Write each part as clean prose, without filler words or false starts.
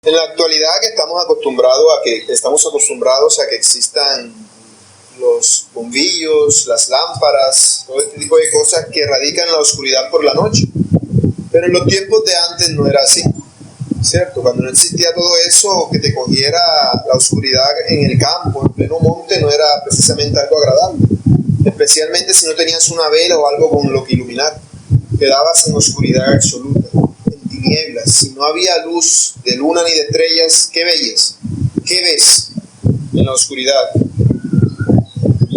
En la actualidad que estamos acostumbrados a que existan los bombillos, las lámparas, todo este tipo de cosas que erradican la oscuridad por la noche. Pero en los tiempos de antes no era así, ¿cierto? Cuando no existía todo eso, que te cogiera la oscuridad en el campo, en pleno monte, no era precisamente algo agradable. Especialmente si no tenías una vela o algo con lo que iluminar. Quedabas en oscuridad absoluta, en tinieblas. Si no había luz de luna ni de estrellas, ¿qué veías? ¿Qué ves en la oscuridad?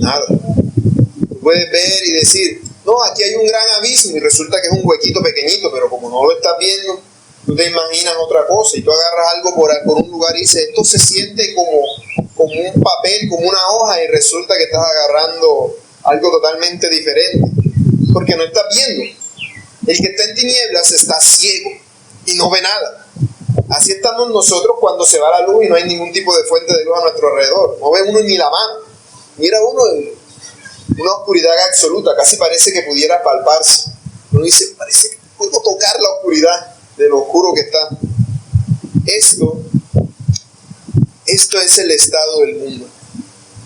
Nada. Tú puedes ver y decir, no, aquí hay un gran abismo y resulta que es un huequito pequeñito, pero como no lo estás viendo, tú te imaginas otra cosa y tú agarras algo por un lugar y dices, esto se siente como un papel, como una hoja, y resulta que estás agarrando algo totalmente diferente, porque no estás viendo. El que está en tinieblas está ciego y no ve nada. Así estamos nosotros cuando se va la luz y no hay ningún tipo de fuente de luz a nuestro alrededor. No ve uno ni la mano. Mira uno en una oscuridad absoluta, casi parece que pudiera palparse. Uno dice, parece que puedo tocar la oscuridad de lo oscuro que está. Esto es el estado del mundo.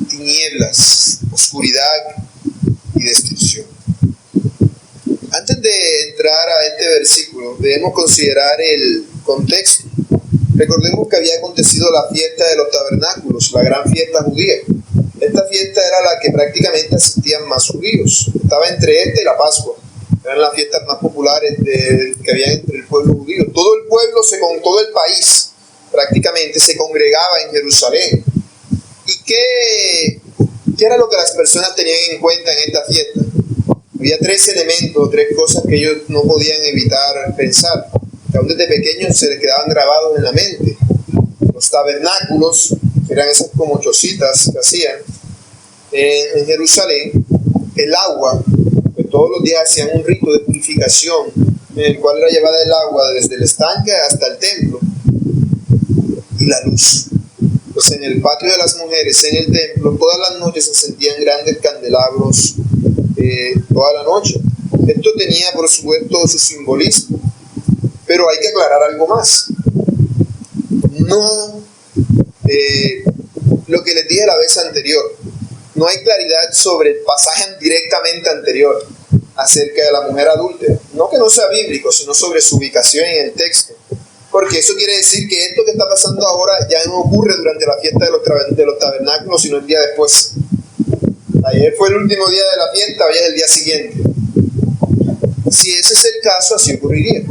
Tinieblas, oscuridad y destrucción. Antes de entrar a este versículo, debemos considerar el contexto. Recordemos que había acontecido la fiesta de los tabernáculos, la gran fiesta judía. Esta fiesta era la que prácticamente asistían más judíos. Estaba entre esta y la Pascua. Eran las fiestas más populares que había entre el pueblo judío. Todo el pueblo, con todo el país, prácticamente se congregaba en Jerusalén. ¿Y qué era lo que las personas tenían en cuenta en esta fiesta? Había tres elementos, tres cosas que ellos no podían evitar pensar, que aún desde pequeños se les quedaban grabados en la mente. Los tabernáculos, que eran esas como chocitas que hacían en Jerusalén, el agua, que todos los días hacían un rito de purificación, en el cual era llevada el agua desde el estanque hasta el templo, y la luz. Pues en el patio de las mujeres, en el templo, todas las noches se encendían grandes candelabros, toda la noche. Esto tenía, por supuesto, su simbolismo, pero hay que aclarar algo más. No, lo que les dije la vez anterior, no hay claridad sobre el pasaje directamente anterior acerca de la mujer adúltera. No que no sea bíblico, sino sobre su ubicación en el texto. Porque eso quiere decir que esto que está pasando ahora ya no ocurre durante la fiesta de los tabernáculos, sino el día después. Ayer fue el último día de la fiesta, hoy es el día siguiente. Si ese es el caso, así ocurriría.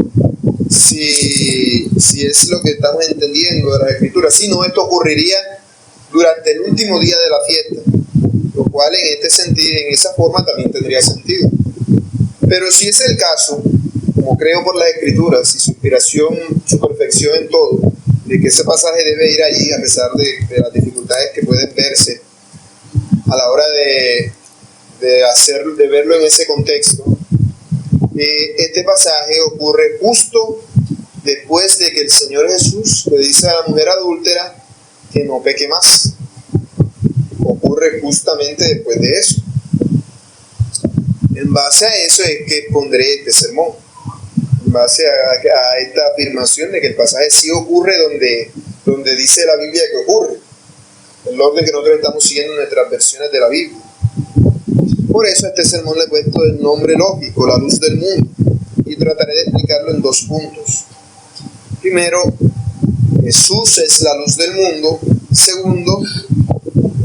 Si es lo que estamos entendiendo de las Escrituras. Si no, esto ocurriría durante el último día de la fiesta, lo cual en este sentido, en esa forma también tendría sentido. Pero si es el caso, como creo por las Escrituras y su inspiración, su perfección en todo, de que ese pasaje debe ir allí a pesar de las dificultades que pueden verse a la hora de verlo en ese contexto, este pasaje ocurre justo después de que el Señor Jesús le dice a la mujer adúltera que no peque más. Ocurre justamente después de eso. En base a eso es que pondré este sermón. En base a esta afirmación de que el pasaje sí ocurre donde dice la Biblia que ocurre. El orden que nosotros estamos siguiendo en nuestras versiones de la Biblia. Por eso a este sermón le he puesto el nombre lógico, la luz del mundo, y trataré de explicarlo en 2 puntos. Primero, Jesús es la luz del mundo. Segundo,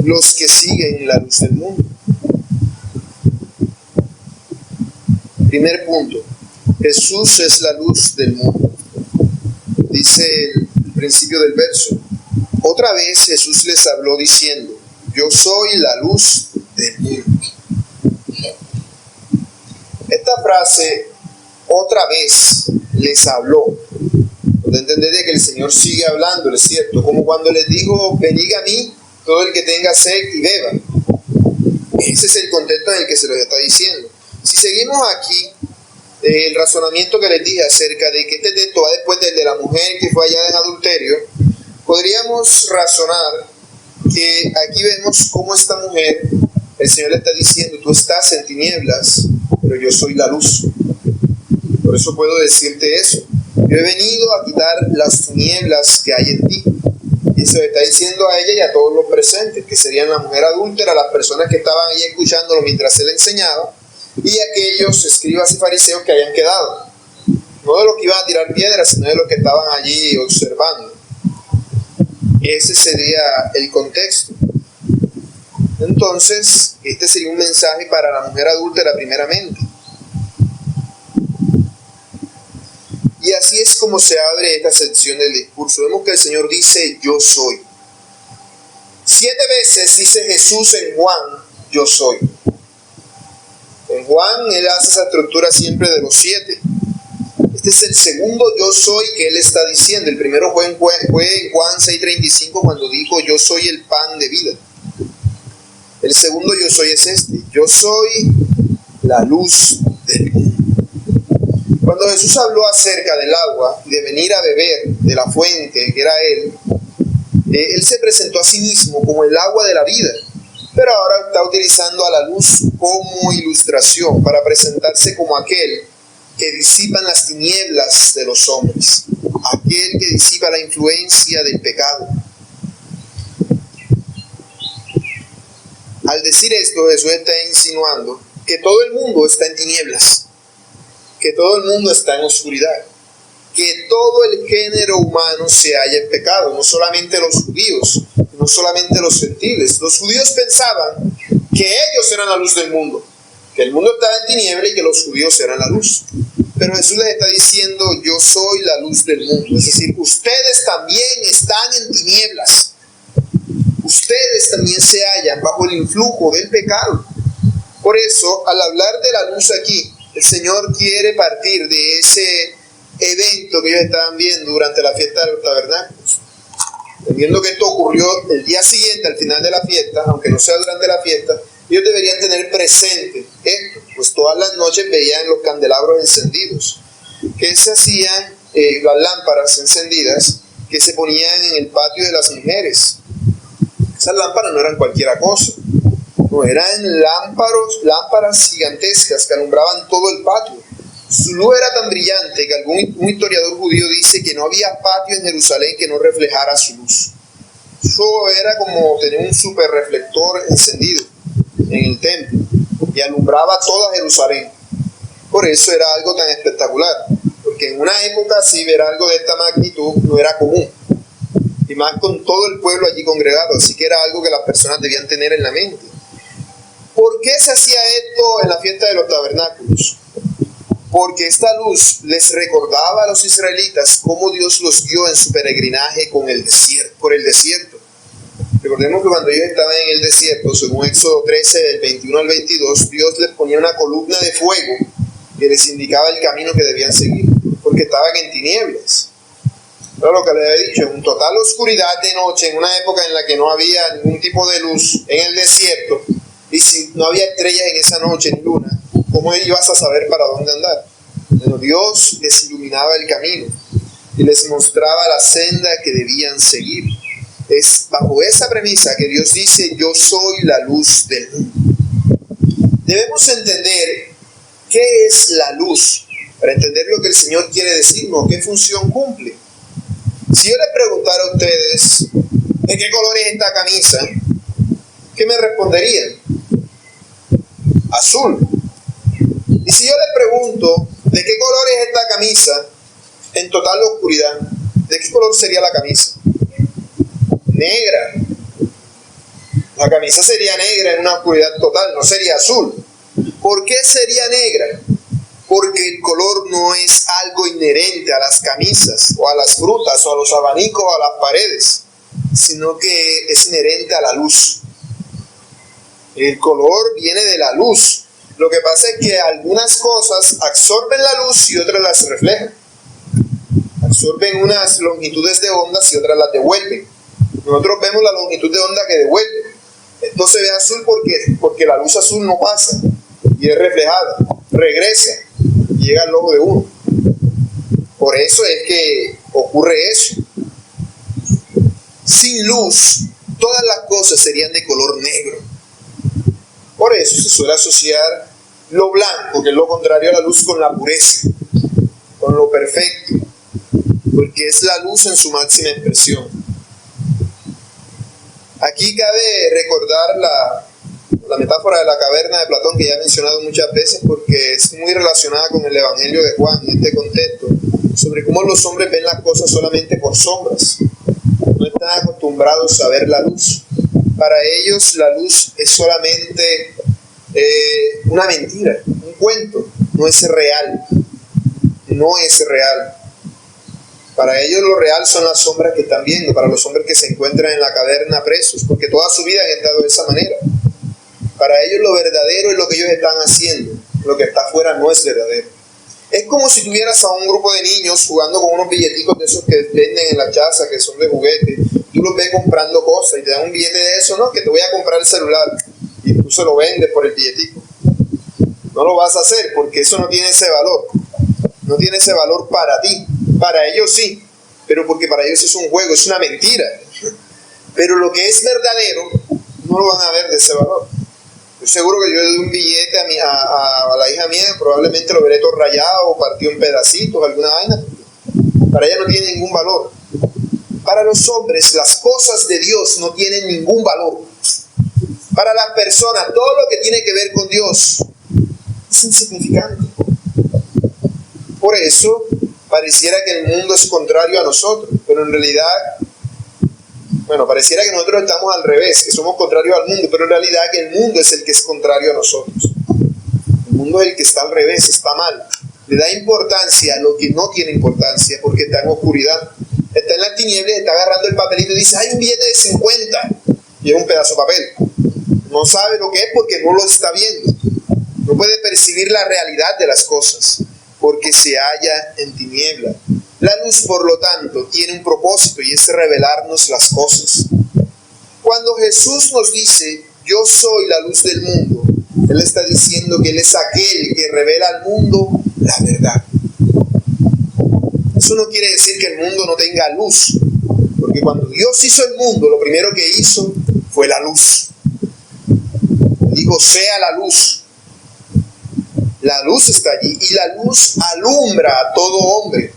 los que siguen la luz del mundo. Primer punto, Jesús es la luz del mundo. Dice el principio del verso. Otra vez Jesús les habló diciendo, yo soy la luz del mundo. Esta frase, otra vez les habló, donde entender que el Señor sigue hablando, ¿es cierto? Como cuando les dijo, venid a mí todo el que tenga sed y beba. Ese es el contexto en el que se los está diciendo. Si seguimos aquí, el razonamiento que les dije acerca de que este texto va después del de la mujer que fue hallada en adulterio, podríamos razonar que aquí vemos cómo esta mujer, el Señor le está diciendo, tú estás en tinieblas, pero yo soy la luz. Por eso puedo decirte eso. Yo he venido a quitar las tinieblas que hay en ti. Y se le está diciendo a ella y a todos los presentes, que serían la mujer adúltera, las personas que estaban ahí escuchándolo mientras él enseñaba, y aquellos escribas y fariseos que hayan quedado. No de los que iban a tirar piedras, sino de los que estaban allí observando. Ese sería el contexto. Entonces, este sería un mensaje para la mujer adúltera primeramente. Y así es como se abre esta sección del discurso. Vemos que el Señor dice, yo soy. 7 veces dice Jesús en Juan, yo soy. En Juan, él hace esa estructura siempre de los 7. Este es el segundo yo soy que él está diciendo. El primero fue en Juan 6:35 cuando dijo, yo soy el pan de vida. El segundo yo soy es este. Yo soy la luz del mundo. Cuando Jesús habló acerca del agua, de venir a beber de la fuente que era él se presentó a sí mismo como el agua de la vida, pero ahora está utilizando a la luz como ilustración para presentarse como aquel que disipa las tinieblas de los hombres, aquel que disipa la influencia del pecado. Al decir esto, Jesús está insinuando que todo el mundo está en tinieblas, que todo el mundo está en oscuridad, que todo el género humano se halla en pecado, no solamente los judíos, no solamente los gentiles. Los judíos pensaban que ellos eran la luz del mundo, que el mundo estaba en tiniebla y que los judíos eran la luz. Pero Jesús les está diciendo, yo soy la luz del mundo. Es decir, ustedes también están en tinieblas. Ustedes también se hallan bajo el influjo del pecado. Por eso, al hablar de la luz aquí, el Señor quiere partir de ese evento que ellos estaban viendo durante la fiesta de los tabernáculos. Viendo que esto ocurrió el día siguiente, al final de la fiesta, aunque no sea durante la fiesta, ellos deberían tener presente esto, pues todas las noches veían los candelabros encendidos, que se hacían las lámparas encendidas que se ponían en el patio de las mujeres. Esas lámparas no eran cualquier cosa. No, eran lámparas gigantescas que alumbraban todo el patio. Su luz era tan brillante que un historiador judío dice que no había patio en Jerusalén que no reflejara su luz. Eso era como tener un super reflector encendido en el templo y alumbraba toda Jerusalén. Por eso era algo tan espectacular, porque en una época así ver algo de esta magnitud no era común, y más con todo el pueblo allí congregado, así que era algo que las personas debían tener en la mente. ¿Por qué se hacía esto en la fiesta de los tabernáculos? Porque esta luz les recordaba a los israelitas cómo Dios los guió en su peregrinaje por el desierto. Recordemos que cuando ellos estaban en el desierto, según Éxodo 13, del 21 al 22, Dios les ponía una columna de fuego que les indicaba el camino que debían seguir, porque estaban en tinieblas. Pero lo que les había dicho, en total oscuridad de noche, en una época en la que no había ningún tipo de luz en el desierto, y si no había estrellas en esa noche ni luna, ¿cómo ibas a saber para dónde andar? Bueno, Dios les iluminaba el camino y les mostraba la senda que debían seguir. Es bajo esa premisa que Dios dice, yo soy la luz del mundo. Debemos entender qué es la luz para entender lo que el Señor quiere decirnos, qué función cumple. Si yo les preguntara a ustedes, ¿de qué color es esta camisa?, ¿qué me responderían? Azul. Y si yo les pregunto, ¿de qué color es esta camisa en total oscuridad? ¿De qué color sería la camisa? Negra. La camisa sería negra en una oscuridad total, no sería azul. ¿Por qué sería negra? Porque el color no es algo inherente a las camisas, o a las frutas, o a los abanicos, o a las paredes, sino que es inherente a la luz. El color viene de la luz. Lo que pasa es que algunas cosas absorben la luz y otras las reflejan. Absorben unas longitudes de ondas y otras las devuelven. Nosotros vemos la longitud de onda que devuelve. Esto se ve azul porque la luz azul no pasa y es reflejada, regresa y llega al ojo de uno. Por eso es que ocurre eso. Sin luz, todas las cosas serían de color negro. Por eso se suele asociar lo blanco, que es lo contrario a la luz, con la pureza, con lo perfecto. porque es la luz en su máxima expresión. Aquí cabe recordar la metáfora de la caverna de Platón, que ya he mencionado muchas veces, porque es muy relacionada con el Evangelio de Juan en este contexto, sobre cómo los hombres ven las cosas solamente por sombras. No están acostumbrados a ver la luz. Para ellos la luz es solamente una mentira, un cuento, no es real. No es real. Para ellos lo real son las sombras que están viendo, para los hombres que se encuentran en la caverna presos, porque toda su vida han estado de esa manera. Para ellos lo verdadero es lo que ellos están haciendo, lo que está afuera no es verdadero. Es como si tuvieras a un grupo de niños jugando con unos billeticos de esos que venden en la chaza, que son de juguete. Tú los ves comprando cosas y te dan un billete de eso, ¿no? Que te voy a comprar el celular. Y tú se lo vendes por el billetico. No lo vas a hacer porque eso no tiene ese valor. No tiene ese valor para ti. Para ellos sí, pero porque para ellos es un juego, es una mentira. Pero lo que es verdadero, no lo van a ver de ese valor. Estoy seguro que yo le doy un billete a la hija mía, probablemente lo veré todo rayado o partido en pedacitos, alguna vaina. Para ella no tiene ningún valor. Para los hombres, las cosas de Dios no tienen ningún valor. Para las personas, todo lo que tiene que ver con Dios es insignificante. Por eso, pareciera que el mundo es contrario a nosotros, pero en realidad, pareciera que nosotros estamos al revés, que somos contrarios al mundo, pero en realidad que el mundo es el que es contrario a nosotros. El mundo es el que está al revés, está mal. Le da importancia a lo que no tiene importancia porque está en oscuridad. Está en las tinieblas, está agarrando el papelito y dice, hay un billete de 50. Y es un pedazo de papel. No sabe lo que es porque no lo está viendo. No puede percibir la realidad de las cosas porque se halla en tiniebla. La luz, por lo tanto, tiene un propósito y es revelarnos las cosas. Cuando Jesús nos dice, yo soy la luz del mundo, Él está diciendo que Él es aquel que revela al mundo la verdad. Eso no quiere decir que el mundo no tenga luz, porque cuando Dios hizo el mundo, lo primero que hizo fue la luz. Dijo, sea la luz. La luz está allí y la luz alumbra a todo hombre.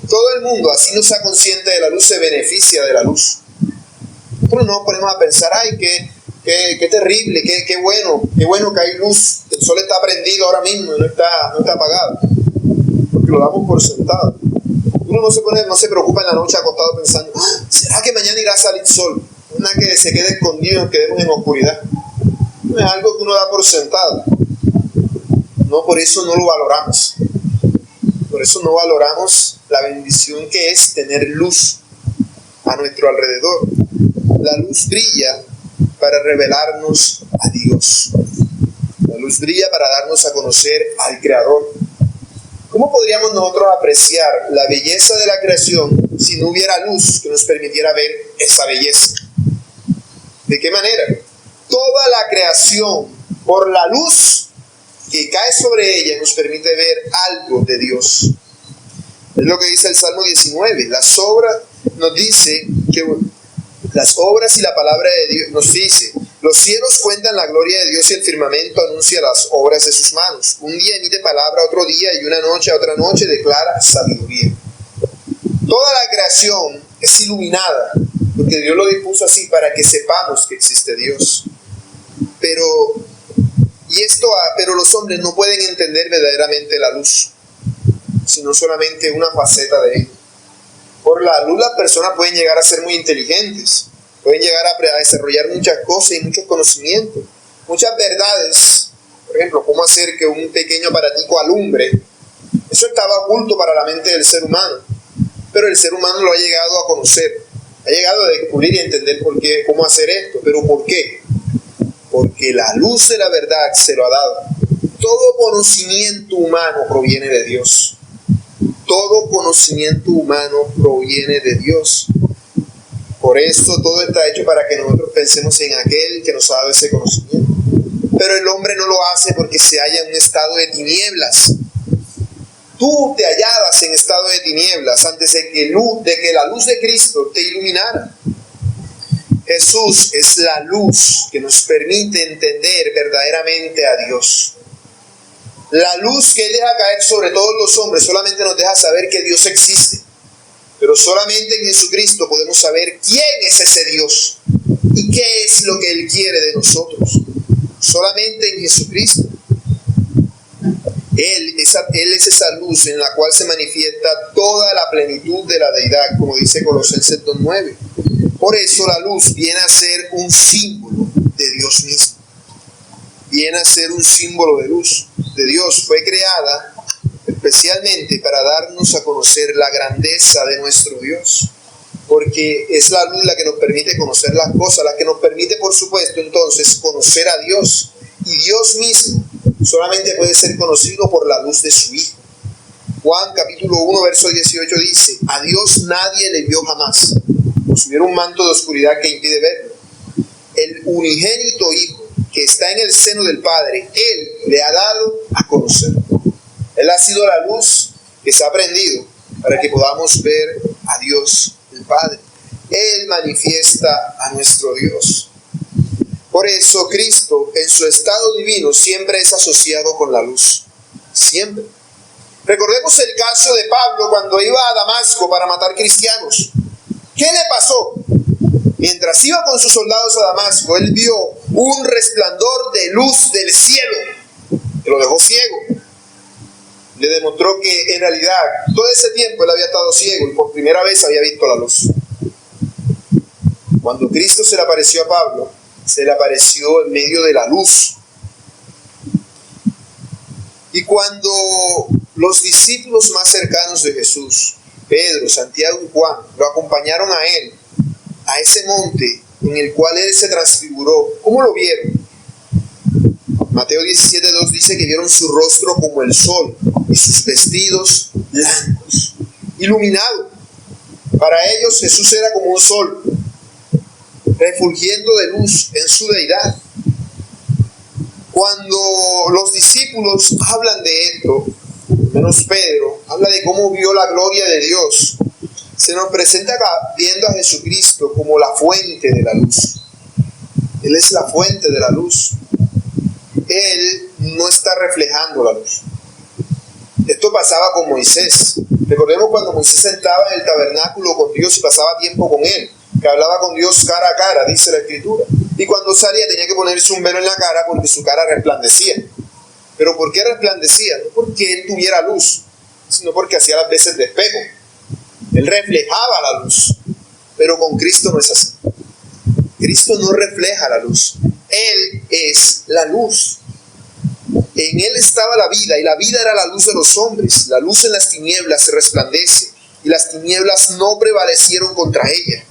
Todo el mundo, así no sea consciente de la luz, se beneficia de la luz. Nosotros nos ponemos a pensar, ay, qué terrible, qué bueno que hay luz. El sol está prendido ahora mismo y no está apagado. Porque lo damos por sentado. Uno no se preocupa en la noche acostado pensando, ¿será que mañana irá a salir sol? Una que se quede escondido, nos quedemos en oscuridad. No es algo que uno da por sentado. No, por eso no lo valoramos. Por eso no valoramos la bendición que es tener luz a nuestro alrededor. La luz brilla para revelarnos a Dios. La luz brilla para darnos a conocer al Creador. ¿Cómo podríamos nosotros apreciar la belleza de la creación si no hubiera luz que nos permitiera ver esa belleza? ¿De qué manera? Toda la creación, por la luz que cae sobre ella, nos permite ver algo de Dios. Es lo que dice el Salmo 19. Las obras nos dice que las obras y la palabra de Dios nos dice, los cielos cuentan la gloria de Dios y el firmamento anuncia las obras de sus manos. Un día emite palabra a otro día y una noche a otra noche declara sabiduría. Toda la creación es iluminada porque Dios lo dispuso así para que sepamos que existe Dios. Pero los hombres no pueden entender verdaderamente la luz, sino solamente una faceta de ella. Por la luz las personas pueden llegar a ser muy inteligentes, pueden llegar a desarrollar muchas cosas y muchos conocimientos, muchas verdades. Por ejemplo, cómo hacer que un pequeño aparatico alumbre. Eso estaba oculto para la mente del ser humano, pero el ser humano lo ha llegado a conocer, ha llegado a descubrir y entender cómo hacer esto. ¿Pero por qué? Porque la luz de la verdad se lo ha dado. Todo conocimiento humano proviene de Dios. Todo conocimiento humano proviene de Dios. Por eso todo está hecho para que nosotros pensemos en aquel que nos ha dado ese conocimiento. Pero el hombre no lo hace porque se halla en un estado de tinieblas. Tú te hallabas en estado de tinieblas antes de que la luz de Cristo te iluminara. Jesús es la luz que nos permite entender verdaderamente a Dios. La luz que Él deja caer sobre todos los hombres solamente nos deja saber que Dios existe. Pero solamente en Jesucristo podemos saber quién es ese Dios y qué es lo que Él quiere de nosotros. Solamente en Jesucristo. Él es esa luz en la cual se manifiesta toda la plenitud de la deidad, como dice Colosenses 2:9. Por eso la luz viene a ser un símbolo de Dios mismo. Viene a ser un símbolo de luz de Dios. Fue creada especialmente para darnos a conocer la grandeza de nuestro Dios. Porque es la luz la que nos permite conocer las cosas, la que nos permite, por supuesto, entonces, conocer a Dios. Y Dios mismo solamente puede ser conocido por la luz de su Hijo. Juan capítulo 1, verso 18 dice: a Dios nadie le vio jamás. Nos hubiera un manto de oscuridad que impide verlo. El unigénito Hijo que está en el seno del Padre, Él le ha dado a conocer. Él ha sido la luz que se ha prendido para que podamos ver a Dios el Padre. Él manifiesta a nuestro Dios. Por eso Cristo en su estado divino siempre es asociado con la luz. Siempre. Recordemos el caso de Pablo cuando iba a Damasco para matar cristianos. ¿Qué le pasó? Mientras iba con sus soldados a Damasco, él vio un resplandor de luz del cielo que lo dejó ciego. Le demostró que en realidad todo ese tiempo él había estado ciego y por primera vez había visto la luz. Cuando Cristo se le apareció a Pablo, se le apareció en medio de la luz. Y cuando los discípulos más cercanos de Jesús, Pedro, Santiago y Juan, lo acompañaron a él, a ese monte en el cual él se transfiguró, ¿cómo lo vieron? Mateo 17:2 dice que vieron su rostro como el sol y sus vestidos blancos, iluminados. Para ellos Jesús era como un sol, refulgiendo de luz en su deidad. Cuando los discípulos hablan de esto, menos Pedro, habla de cómo vio la gloria de Dios, se nos presenta viendo a Jesucristo como la fuente de la luz. Él es la fuente de la luz. Él no está reflejando la luz. Esto pasaba con Moisés. Recordemos cuando Moisés entraba en el tabernáculo con Dios y pasaba tiempo con él, que hablaba con Dios cara a cara, dice la Escritura. Y cuando salía tenía que ponerse un velo en la cara porque su cara resplandecía. ¿Pero por qué resplandecía? No porque él tuviera luz, sino porque hacía las veces de espejo. Él reflejaba la luz. Pero con Cristo no es así. Cristo no refleja la luz. Él es la luz. En Él estaba la vida, y la vida era la luz de los hombres. La luz en las tinieblas se resplandece, y las tinieblas no prevalecieron contra ella.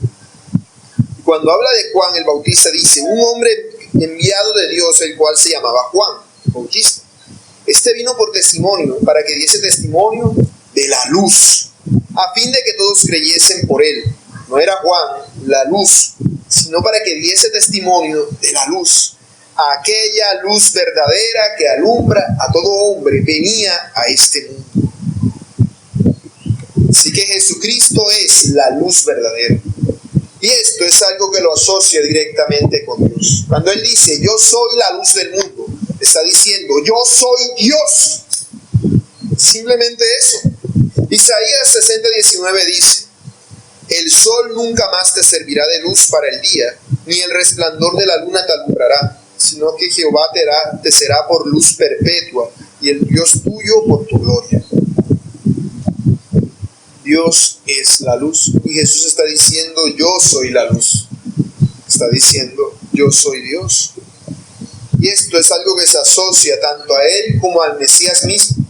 Cuando habla de Juan el Bautista, dice: un hombre enviado de Dios, el cual se llamaba Juan el Bautista. Este vino por testimonio, para que diese testimonio de la luz, a fin de que todos creyesen por él. No era Juan la luz, sino para que diese testimonio de la luz. Aquella luz verdadera que alumbra a todo hombre venía a este mundo. Así que Jesucristo es la luz verdadera. Y esto es algo que lo asocia directamente con Dios. Cuando Él dice: yo soy la luz del mundo, está diciendo: yo soy Dios. Simplemente eso. Isaías 60:19 dice: el sol nunca más te servirá de luz para el día, ni el resplandor de la luna te alumbrará, sino que Jehová te será por luz perpetua, y el Dios tuyo por tu gloria. Dios es la luz, y Jesús está diciendo: yo soy la luz. Está diciendo: yo soy Dios. Y esto es algo que se asocia tanto a Él como al Mesías mismo.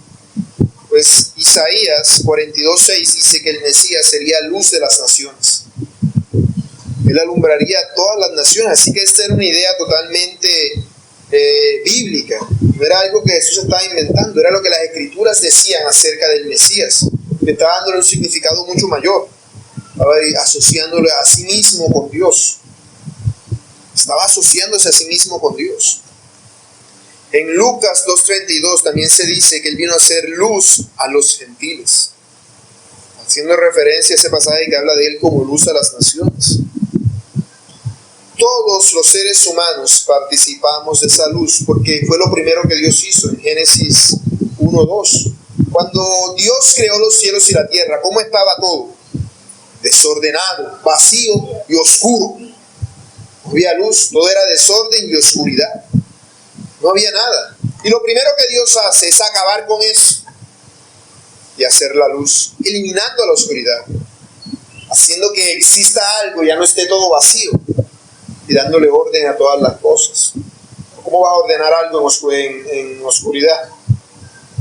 Pues Isaías 42:6 dice que el Mesías sería luz de las naciones. Él alumbraría a todas las naciones. Así que esta era una idea totalmente bíblica. No era algo que Jesús estaba inventando, era lo que las Escrituras decían acerca del Mesías. Le estaba dándole un significado mucho mayor. Estaba asociándole a sí mismo con Dios. Estaba asociándose a sí mismo con Dios. En Lucas 2:32 también se dice que Él vino a ser luz a los gentiles, haciendo referencia a ese pasaje que habla de Él como luz a las naciones. Todos los seres humanos participamos de esa luz porque fue lo primero que Dios hizo en Génesis 1:2. Cuando Dios creó los cielos y la tierra, ¿cómo estaba todo? desordenado, vacío y oscuro. No había luz, todo era desorden y oscuridad. No había nada. Y lo primero que Dios hace es acabar con eso y hacer la luz, eliminando la oscuridad, haciendo que exista algo, ya no esté todo vacío, y dándole orden a todas las cosas. ¿Cómo vas a ordenar algo en oscuridad?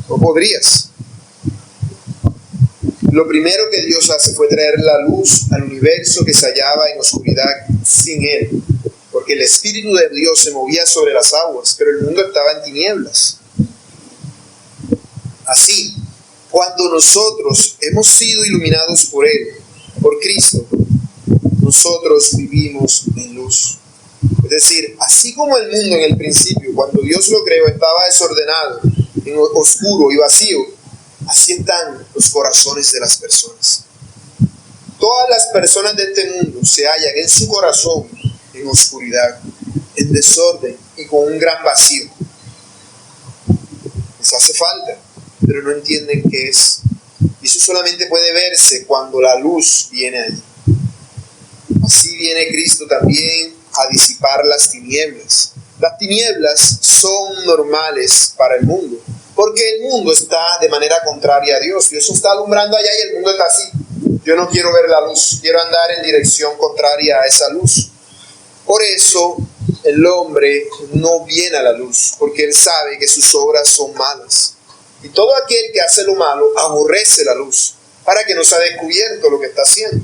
No podrías. Lo primero que Dios hace fue traer la luz al universo que se hallaba en oscuridad sin Él, porque el Espíritu de Dios se movía sobre las aguas, pero el mundo estaba en tinieblas. Así, cuando nosotros hemos sido iluminados por Él, por Cristo, nosotros vivimos en luz. Es decir, así como el mundo en el principio, cuando Dios lo creó, estaba desordenado, oscuro y vacío, así están los corazones de las personas. Todas las personas de este mundo se hallan en su corazón en oscuridad, en desorden y con un gran vacío. Les hace falta, pero no entienden qué es. Y eso solamente puede verse cuando la luz viene allí. Así viene Cristo también a disipar las tinieblas. Las tinieblas son normales para el mundo, porque el mundo está de manera contraria a Dios. Dios está alumbrando allá y el mundo está así. Yo no quiero ver la luz, quiero andar en dirección contraria a esa luz. Por eso el hombre no viene a la luz, porque él sabe que sus obras son malas. Y todo aquel que hace lo malo aborrece la luz, para que no sea descubierto lo que está haciendo.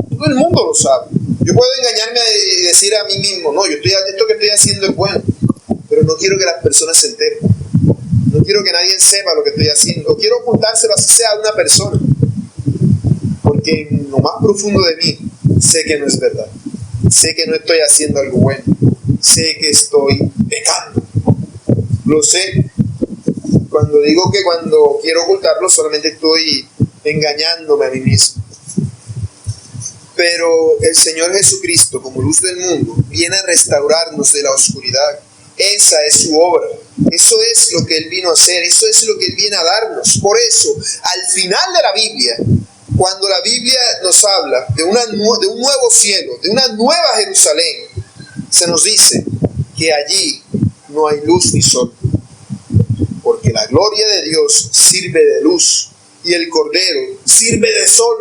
Todo el mundo lo sabe. Yo puedo engañarme y decir a mí mismo, no, esto que estoy haciendo es bueno, pero no quiero que las personas se enteren. No quiero que nadie sepa lo que estoy haciendo. O quiero ocultárselo así sea a una persona, porque en lo más profundo de mí sé que no es verdad. Sé que no estoy haciendo algo bueno. Sé que estoy pecando. Lo sé. Cuando digo que cuando quiero ocultarlo solamente estoy engañándome a mí mismo. Pero el Señor Jesucristo, como luz del mundo, viene a restaurarnos de la oscuridad. Esa es su obra. Eso es lo que Él vino a hacer. Eso es lo que Él viene a darnos. Por eso, al final de la Biblia, cuando la Biblia nos habla de un nuevo cielo, de una nueva Jerusalén, se nos dice que allí no hay luz ni sol, porque la gloria de Dios sirve de luz y el Cordero sirve de sol.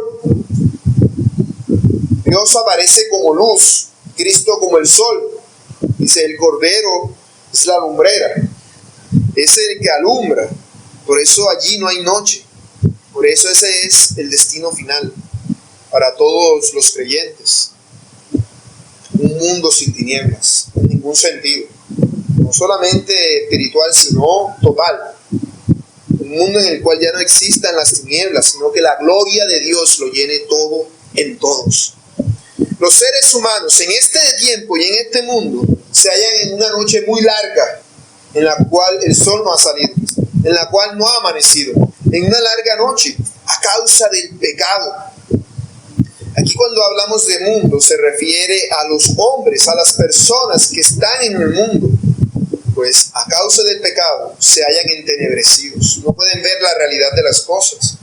Dios aparece como luz, Cristo como el sol. Dice, el Cordero es la lumbrera, es el que alumbra. Por eso allí no hay noche. Por eso ese es el destino final para todos los creyentes. Un mundo sin tinieblas, en ningún sentido. No solamente espiritual, sino total. Un mundo en el cual ya no existan las tinieblas, sino que la gloria de Dios lo llene todo en todos. Los seres humanos en este tiempo y en este mundo se hallan en una noche muy larga, en la cual el sol no ha salido, en la cual no ha amanecido, en una larga noche a causa del pecado. Aquí cuando hablamos de mundo se refiere a los hombres, a las personas que están en el mundo, pues a causa del pecado se hallan entenebrecidos, no pueden ver la realidad de las cosas.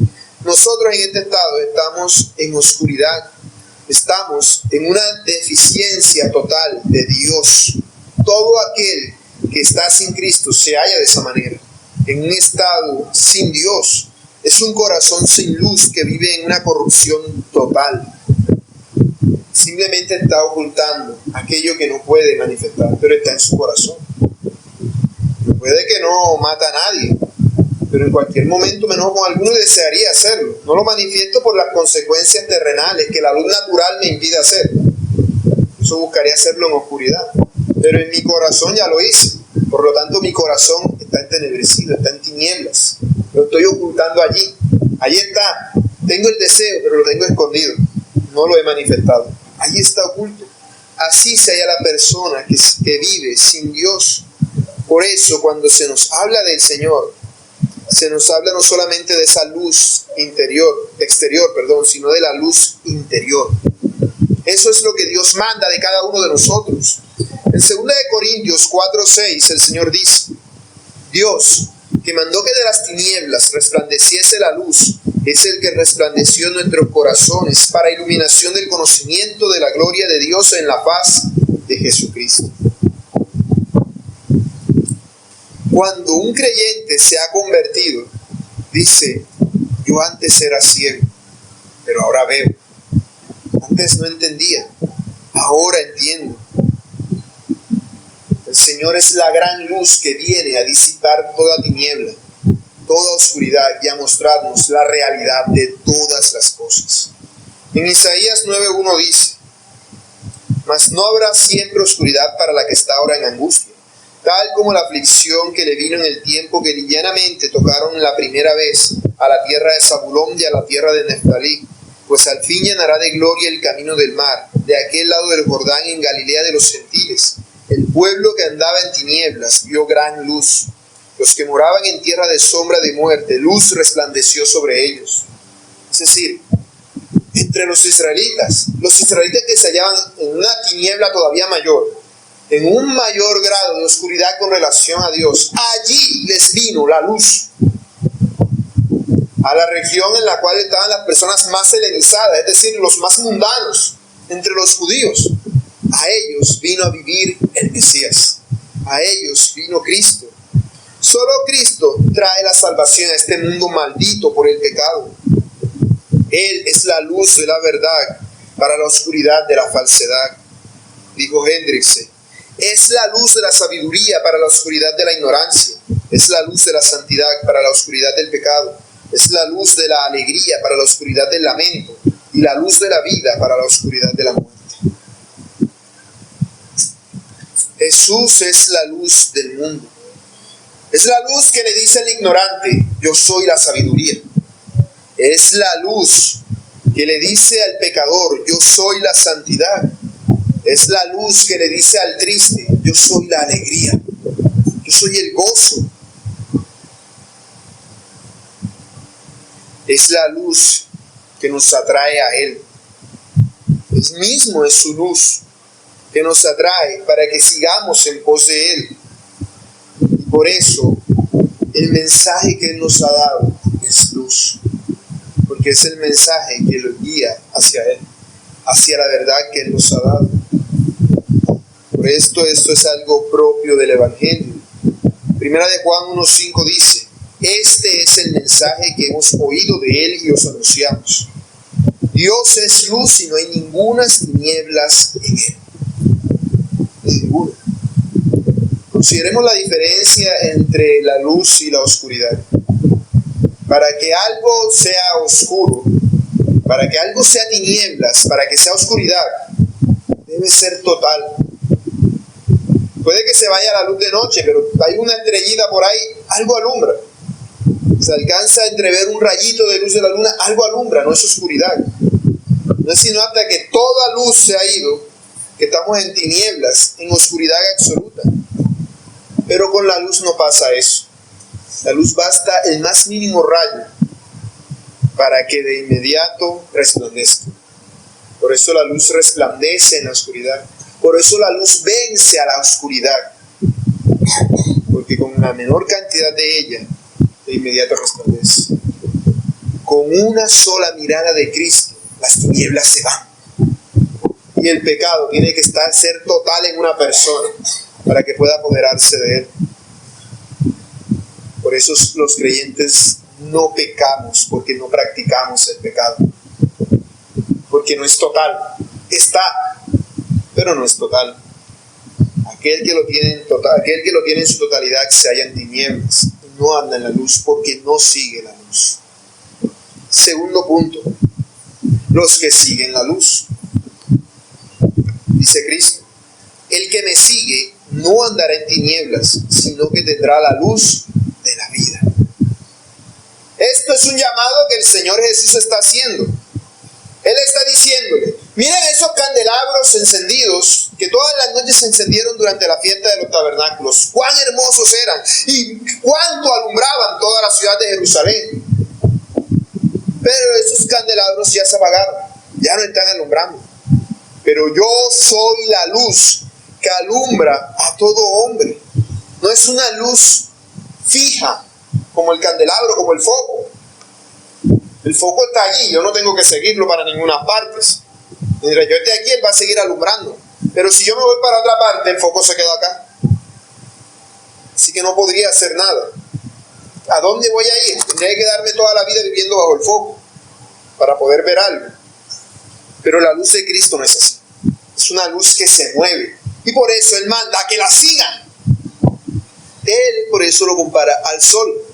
Nosotros en este estado estamos en oscuridad, estamos en una deficiencia total de Dios. Todo aquel que está sin Cristo se halla de esa manera, en un estado sin Dios. Es un corazón sin luz que vive en una corrupción total. Simplemente está ocultando aquello que no puede manifestar, pero está en su corazón. Puede que no mata a nadie, pero en cualquier momento me enojo con alguno y desearía hacerlo. No lo manifiesto por las consecuencias terrenales que la luz natural me impide hacer. Eso buscaría hacerlo en oscuridad. Pero en mi corazón ya lo hice. Por lo tanto, mi corazón está entenebrecido, está en tinieblas. Lo estoy ocultando allí. Allí está. Tengo el deseo, pero lo tengo escondido. No lo he manifestado. Allí está oculto. Así se halla la persona que vive sin Dios. Por eso, cuando se nos habla del Señor, se nos habla no solamente de esa luz exterior, sino de la luz interior. Eso es lo que Dios manda de cada uno de nosotros. En 2 Corintios 4:6 el Señor dice, Dios, que mandó que de las tinieblas resplandeciese la luz, es el que resplandeció en nuestros corazones para iluminación del conocimiento de la gloria de Dios en la faz de Jesucristo. Cuando un creyente se ha convertido, dice: yo antes era ciego, pero ahora veo. Antes no entendía, ahora entiendo. El Señor es la gran luz que viene a disipar toda tiniebla, toda oscuridad y a mostrarnos la realidad de todas las cosas. En Isaías 9:1 dice: mas no habrá siempre oscuridad para la que está ahora en angustia, tal como la aflicción que le vino en el tiempo que livianamente tocaron la primera vez a la tierra de Zabulón y a la tierra de Neftalí, pues al fin llenará de gloria el camino del mar, de aquel lado del Jordán en Galilea de los gentiles. El pueblo que andaba en tinieblas vio gran luz. Los que moraban en tierra de sombra de muerte, luz resplandeció sobre ellos. Es decir, entre los israelitas que se hallaban en una tiniebla todavía mayor, en un mayor grado de oscuridad con relación a Dios, allí les vino la luz. A la región en la cual estaban las personas más helenizadas, es decir, los más mundanos entre los judíos, a ellos vino a vivir el Mesías, a ellos vino Cristo. Solo Cristo trae la salvación a este mundo maldito por el pecado. Él es la luz de la verdad para la oscuridad de la falsedad. Dijo Hendriksen: es la luz de la sabiduría para la oscuridad de la ignorancia. Es la luz de la santidad para la oscuridad del pecado. Es la luz de la alegría para la oscuridad del lamento. Y la luz de la vida para la oscuridad de la muerte. Jesús es la luz del mundo. Es la luz que le dice al ignorante: yo soy la sabiduría. Es la luz que le dice al pecador: yo soy la santidad. Es la luz que le dice al triste: yo soy la alegría. Yo soy el gozo. Es la luz que nos atrae a Él. Él mismo es su luz que nos atrae para que sigamos en pos de Él. Y por eso el mensaje que Él nos ha dado es luz, porque es el mensaje que lo guía hacia Él, hacia la verdad que Él nos ha dado. Por esto es algo propio del Evangelio. Primera de Juan 1:5 dice: este es el mensaje que hemos oído de Él y os anunciamos. Dios es luz y no hay ningunas tinieblas en Él. Ninguna. Consideremos la diferencia entre la luz y la oscuridad. Para que algo sea oscuro, para que algo sea tinieblas, para que sea oscuridad, debe ser total. Puede que se vaya la luz de noche, pero hay una estrellita por ahí, algo alumbra. Se alcanza a entrever un rayito de luz de la luna, algo alumbra, no es oscuridad. No es sino hasta que toda luz se ha ido, que estamos en tinieblas, en oscuridad absoluta. Pero con la luz no pasa eso. La luz basta el más mínimo rayo para que de inmediato resplandezca. Por eso la luz resplandece en la oscuridad. Por eso la luz vence a la oscuridad. Porque con la menor cantidad de ella, de inmediato resplandece. Con una sola mirada de Cristo, las tinieblas se van. Y el pecado tiene que ser total en una persona para que pueda apoderarse de él. Por eso los creyentes no pecamos, porque no practicamos el pecado. Porque no es total. Está, pero no es total. Aquel que lo tiene en su totalidad se halla en tinieblas, no anda en la luz porque no sigue la luz. Segundo punto, los que siguen la luz. Dice Cristo: el que me sigue no andará en tinieblas, sino que tendrá la luz de la vida. Esto es un llamado que el Señor Jesús está haciendo. Él está diciéndole: miren esos candelabros encendidos que todas las noches se encendieron durante la fiesta de los tabernáculos. Cuán hermosos eran y cuánto alumbraban toda la ciudad de Jerusalén. Pero esos candelabros ya se apagaron, ya no están alumbrando. Pero yo soy la luz que alumbra a todo hombre. No es una luz fija como el candelabro, como el foco. El foco está allí, yo no tengo que seguirlo para ninguna parte. Mientras yo esté aquí, Él va a seguir alumbrando. Pero si yo me voy para otra parte, el foco se queda acá. Así que no podría hacer nada. ¿A dónde voy a ir? Tendría que quedarme toda la vida viviendo bajo el foco para poder ver algo. Pero la luz de Cristo no es así. Es una luz que se mueve. Y por eso Él manda a que la sigan. Él por eso lo compara al sol.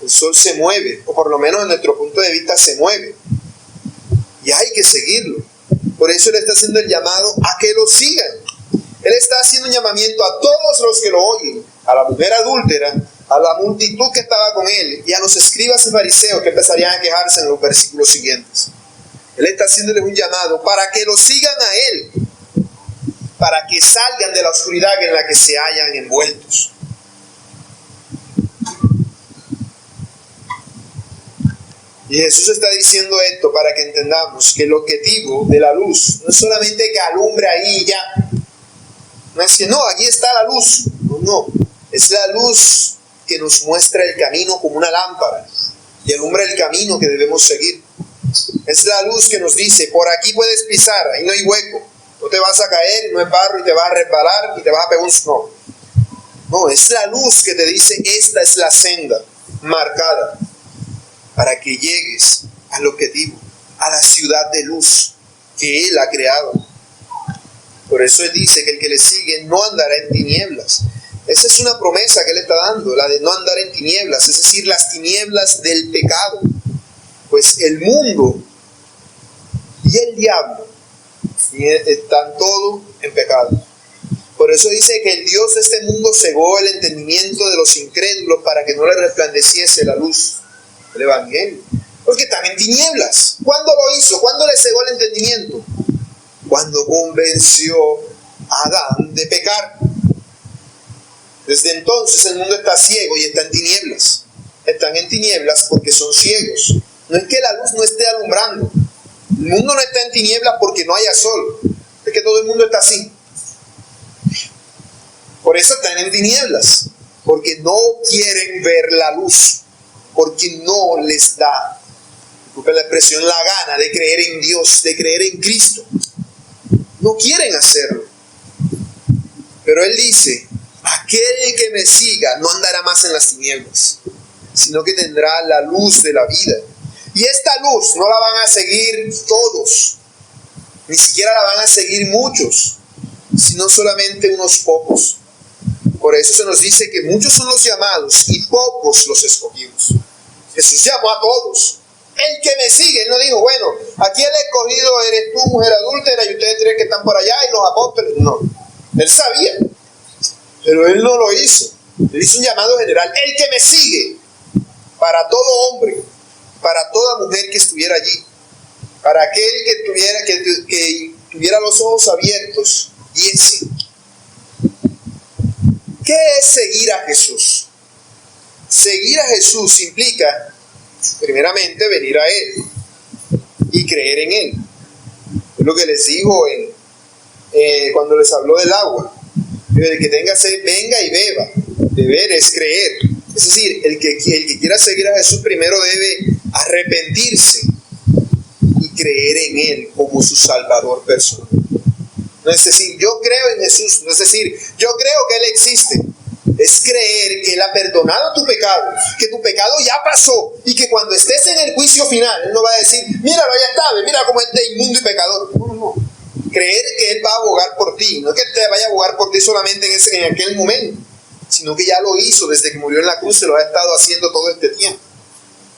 El sol se mueve, o por lo menos en nuestro punto de vista se mueve. Y hay que seguirlo. Por eso Él está haciendo el llamado a que lo sigan. Él está haciendo un llamamiento a todos los que lo oyen, a la mujer adúltera, a la multitud que estaba con Él, y a los escribas y fariseos que empezarían a quejarse en los versículos siguientes. Él está haciéndoles un llamado para que lo sigan a Él, para que salgan de la oscuridad en la que se hallan envueltos. Y Jesús está diciendo esto para que entendamos que el objetivo de la luz no es solamente que alumbre ahí y ya. No es que no, aquí está la luz. No, es la luz que nos muestra el camino como una lámpara y alumbra el camino que debemos seguir. Es la luz que nos dice, por aquí puedes pisar, ahí no hay hueco, no te vas a caer, no es barro y te vas a resbalar y te vas a pegar un snow. No, es la luz que te dice, esta es la senda marcada para que llegues al objetivo, a la ciudad de luz que Él ha creado. Por eso Él dice que el que le sigue no andará en tinieblas. Esa es una promesa que Él está dando, la de no andar en tinieblas, es decir, las tinieblas del pecado. Pues el mundo y el diablo están todos en pecado. Por eso dice que el Dios de este mundo cegó el entendimiento de los incrédulos para que no le resplandeciese la luz del Evangelio. Porque están en tinieblas. ¿Cuándo lo hizo? ¿Cuándo le cegó el entendimiento? Cuando convenció a Adán de pecar. Desde entonces el mundo está ciego y está en tinieblas. Están en tinieblas porque son ciegos. No es que la luz no esté alumbrando. El mundo no está en tinieblas porque no haya sol. Es que todo el mundo está así. Por eso están en tinieblas. Porque no quieren ver la luz. Porque no les da, disculpen la expresión, la gana de creer en Dios, de creer en Cristo. No quieren hacerlo. Pero Él dice, aquel que me siga no andará más en las tinieblas, sino que tendrá la luz de la vida. Y esta luz no la van a seguir todos, ni siquiera la van a seguir muchos, sino solamente unos pocos. Por eso se nos dice que muchos son los llamados y pocos los escogidos. Jesús llamó a todos. El que me sigue, Él no dijo, bueno, aquí el escogido eres tú, mujer adúltera, y ustedes tres que están por allá, y los apóstoles. No, Él sabía, pero Él no lo hizo. Él hizo un llamado general. El que me sigue, para todo hombre, para toda mujer que estuviera allí, para aquel que tuviera los ojos abiertos, y ese. ¿Qué es seguir a Jesús? Seguir a Jesús implica, primeramente, venir a Él y creer en Él. Es lo que les dijo cuando les habló del agua. El que tenga sed, venga y beba. Beber es creer. Es decir, el que quiera seguir a Jesús primero debe arrepentirse y creer en Él como su Salvador personal. No es decir, yo creo en Jesús, no es decir, yo creo que Él existe. Es creer que Él ha perdonado tu pecado, que tu pecado ya pasó y que cuando estés en el juicio final, Él no va a decir, míralo, ya está, mira cómo es de inmundo y pecador. No. Creer que Él va a abogar por ti, no es que te vaya a abogar por ti solamente en aquel momento, sino que ya lo hizo desde que murió en la cruz, se lo ha estado haciendo todo este tiempo.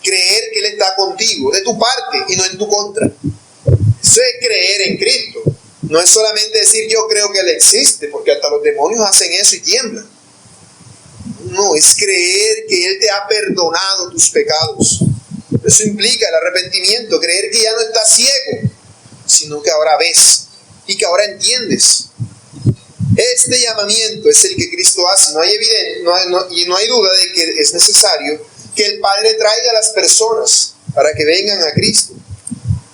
Creer que Él está contigo, de tu parte y no en tu contra. Eso es creer en Cristo. No es solamente decir yo creo que Él existe, porque hasta los demonios hacen eso y tiemblan. No, es creer que Él te ha perdonado tus pecados. Eso implica el arrepentimiento, creer que ya no estás ciego, sino que ahora ves y que ahora entiendes. Este llamamiento es el que Cristo hace. No hay duda de que es necesario que el Padre traiga a las personas para que vengan a Cristo.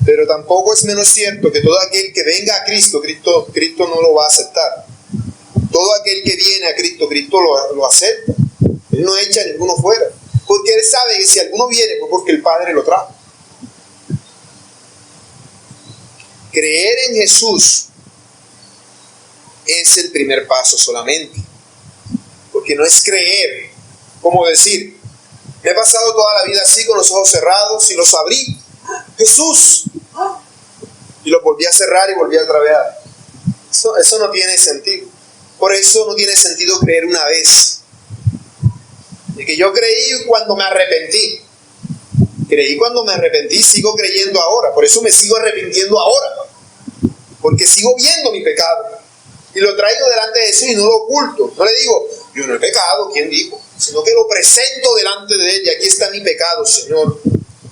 Pero tampoco es menos cierto que todo aquel que venga a Cristo, Cristo no lo va a aceptar. Todo aquel que viene a Cristo lo acepta. Él no echa a ninguno fuera. Porque Él sabe que si alguno viene, pues porque el Padre lo trajo. Creer en Jesús es el primer paso solamente. Porque no es creer, como decir, me he pasado toda la vida así con los ojos cerrados y los abrí. ¡Jesús! Y los volví a cerrar y volví a travear. Eso no tiene sentido. Por eso no tiene sentido creer una vez. De que yo creí cuando me arrepentí. Creí cuando me arrepentí, sigo creyendo ahora. Por eso me sigo arrepintiendo ahora. Porque sigo viendo mi pecado. Y lo traigo delante de Jesús y no lo oculto. No le digo, yo no he pecado, ¿quién dijo? Sino que lo presento delante de Él. Y aquí está mi pecado, Señor.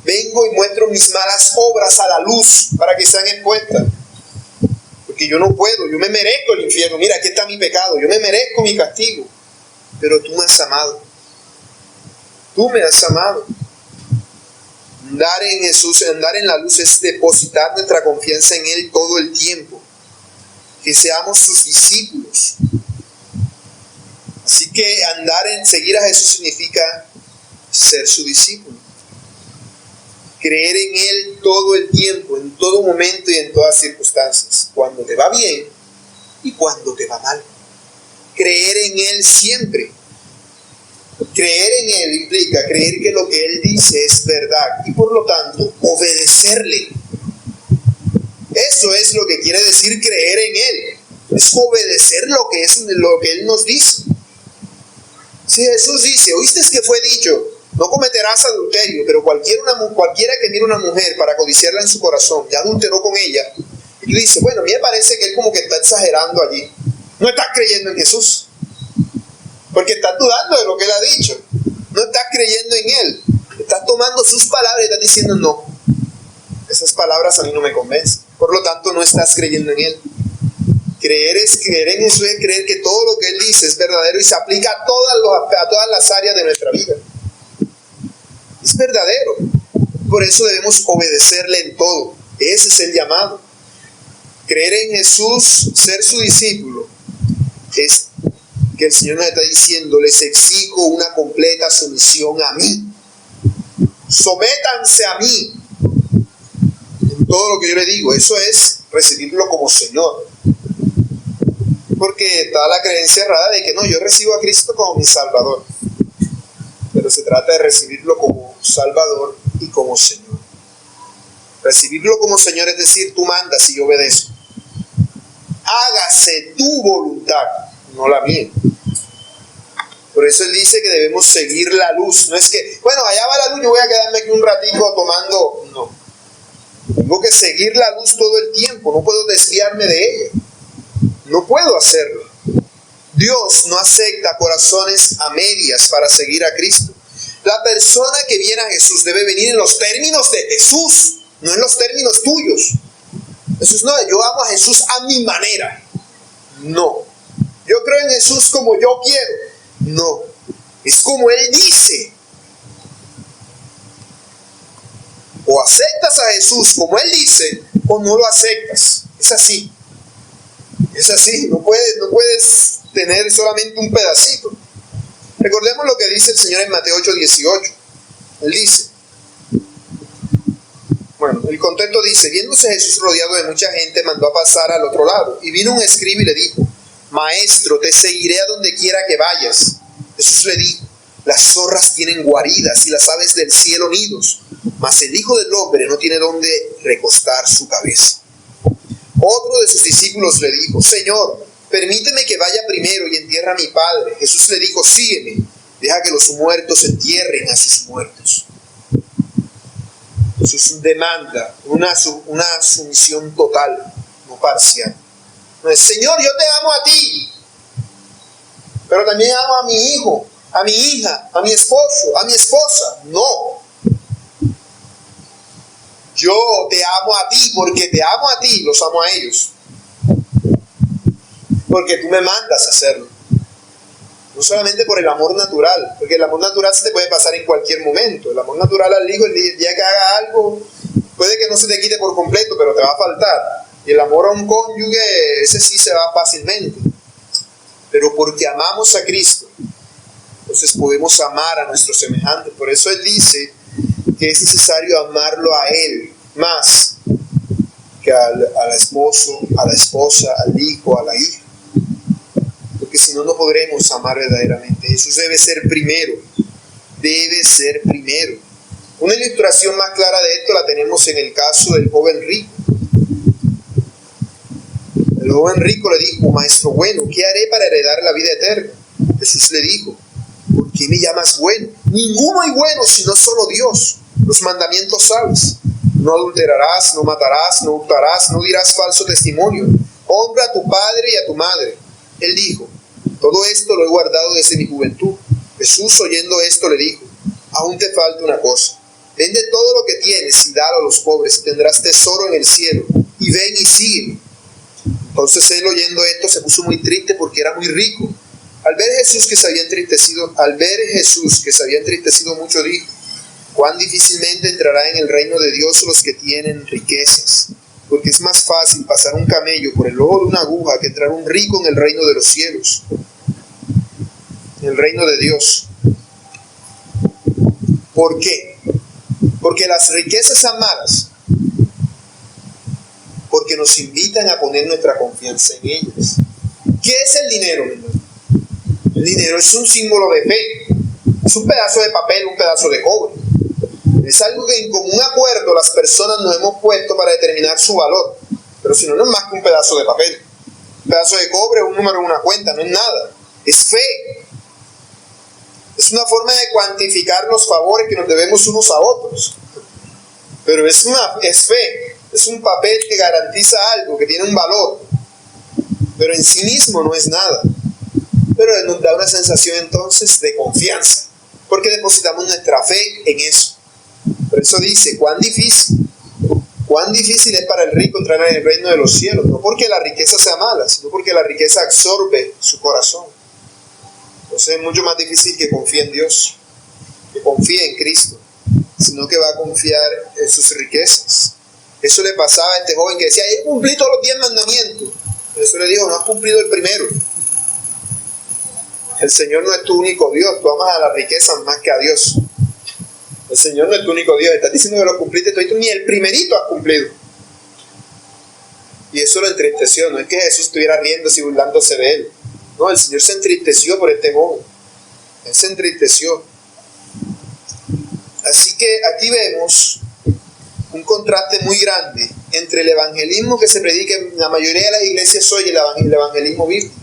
Vengo y muestro mis malas obras a la luz para que sean expuestas. Porque yo no puedo, yo me merezco el infierno. Mira, aquí está mi pecado, yo me merezco mi castigo. Pero tú me has amado. Tú me has amado. Andar en Jesús, andar en la luz es depositar nuestra confianza en Él todo el tiempo. Que seamos sus discípulos. Así que seguir a Jesús significa ser su discípulo. Creer en Él todo el tiempo, en todo momento y en todas circunstancias. Cuando te va bien y cuando te va mal. Creer en Él siempre. Creer en Él implica creer que lo que Él dice es verdad y por lo tanto obedecerle. Eso es lo que quiere decir creer en Él. Es obedecer lo que Él nos dice. Si Jesús dice, oíste que fue dicho, no cometerás adulterio, pero cualquiera que mire a una mujer para codiciarla en su corazón, ya adulteró con ella, y tú dices, bueno, a mí me parece que él como que está exagerando allí. No estás creyendo en Jesús, porque estás dudando de lo que él ha dicho. No estás creyendo en Él. Estás tomando sus palabras y estás diciendo, no, esas palabras a mí no me convencen. Por lo tanto, no estás creyendo en Él. Creer en Jesús es creer que todo lo que Él dice es verdadero y se aplica a todas las áreas de nuestra vida. Es verdadero. Por eso debemos obedecerle en todo. Ese es el llamado. Creer en Jesús, ser su discípulo, es que el Señor nos está diciendo, les exijo una completa sumisión a mí. Sométanse a mí en todo lo que yo le digo. Eso es recibirlo como Señor. Porque está la creencia errada de que no, yo recibo a Cristo como mi Salvador. Pero se trata de recibirlo como Salvador y como Señor. Recibirlo como Señor es decir, tú mandas y yo obedezco. Hágase tu voluntad, no la mía. Por eso Él dice que debemos seguir la luz. No es que, bueno, allá va la luz, yo voy a quedarme aquí un ratico tomando. No. Tengo que seguir la luz todo el tiempo. No puedo desviarme de ella. No puedo hacerlo. Dios no acepta corazones a medias para seguir a Cristo. La persona que viene a Jesús debe venir en los términos de Jesús, no en los términos tuyos. Jesús no, yo amo a Jesús a mi manera. No. Yo creo en Jesús como yo quiero. No. Es como Él dice. O aceptas a Jesús como Él dice, o no lo aceptas. Es así. Es así. No puedes tener solamente un pedacito. Recordemos lo que dice el Señor en Mateo 8:18. Él dice, bueno, el contexto dice, viéndose Jesús rodeado de mucha gente, mandó a pasar al otro lado. Y vino un escriba y le dijo, Maestro, te seguiré a donde quiera que vayas. Jesús le dijo, las zorras tienen guaridas y las aves del cielo nidos, mas el Hijo del Hombre no tiene donde recostar su cabeza. Otro de sus discípulos le dijo, Señor, permíteme que vaya primero y entierre a mi padre. Jesús le dijo, sígueme, deja que los muertos entierren a sus muertos. Jesús demanda una sumisión total, no parcial. No es, Señor, yo te amo a ti, pero también amo a mi hijo, a mi hija, a mi esposo, a mi esposa. No. Yo te amo a ti porque te amo a ti, los amo a ellos. Porque tú me mandas a hacerlo. No solamente por el amor natural, porque el amor natural se te puede pasar en cualquier momento. El amor natural al hijo, el día que haga algo, puede que no se te quite por completo, pero te va a faltar. Y el amor a un cónyuge, ese sí se va fácilmente. Pero porque amamos a Cristo, entonces podemos amar a nuestros semejantes. Por eso Él dice que es necesario amarlo a Él más que al esposo, a la esposa, al hijo, a la hija. Porque si no, no podremos amar verdaderamente. Jesús debe ser primero. Debe ser primero. Una ilustración más clara de esto la tenemos en el caso del joven rico. El joven rico le dijo: maestro bueno, ¿qué haré para heredar la vida eterna? Jesús le dijo: ¿por qué me llamas bueno? Ninguno hay bueno sino solo Dios. Los mandamientos sabes: no adulterarás, no matarás, no hurtarás, no dirás falso testimonio, honra a tu padre y a tu madre. Él dijo: todo esto lo he guardado desde mi juventud. Jesús, oyendo esto, le dijo: aún te falta una cosa. Vende todo lo que tienes y dalo a los pobres, y tendrás tesoro en el cielo. Y ven y sígueme. Entonces él, oyendo esto, se puso muy triste porque era muy rico. Al ver Jesús que se había entristecido mucho, dijo: cuán difícilmente entrará en el reino de Dios los que tienen riquezas. Porque es más fácil pasar un camello por el ojo de una aguja que entrar un rico en el reino de los cielos, en el reino de Dios. ¿Por qué? Porque las riquezas son malas, porque nos invitan a poner nuestra confianza en ellas. ¿Qué es el dinero, mi hermano? El dinero es un símbolo de fe, es un pedazo de papel, un pedazo de cobre. Es algo que en común acuerdo las personas nos hemos puesto para determinar su valor. Pero si no, no es más que un pedazo de papel. Un pedazo de cobre, un número en una cuenta, no es nada. Es fe. Es una forma de cuantificar los favores que nos debemos unos a otros. Pero es fe. Es un papel que garantiza algo, que tiene un valor. Pero en sí mismo no es nada. Pero nos da una sensación entonces de confianza, porque depositamos nuestra fe en eso. Por eso dice: cuán difícil es para el rico entrar en el reino de los cielos. No porque la riqueza sea mala, sino porque la riqueza absorbe su corazón. Entonces es mucho más difícil que confíe en Dios, que confíe en Cristo, sino que va a confiar en sus riquezas. Eso le pasaba a este joven que decía: he cumplido todos los 10 mandamientos. Jesús le dijo: no has cumplido el primero. El Señor no es tu único Dios. Tú amas a las riquezas más que a Dios. El Señor no es tu único Dios. Estás diciendo que lo cumpliste todo y tú ni el primerito has cumplido. Y eso lo entristeció. No es que Jesús estuviera riéndose y burlándose de él. No, el Señor se entristeció por este joven. Él se entristeció. Así que aquí vemos un contraste muy grande entre el evangelismo que se predica en la mayoría de las iglesias hoy y el evangelismo bíblico.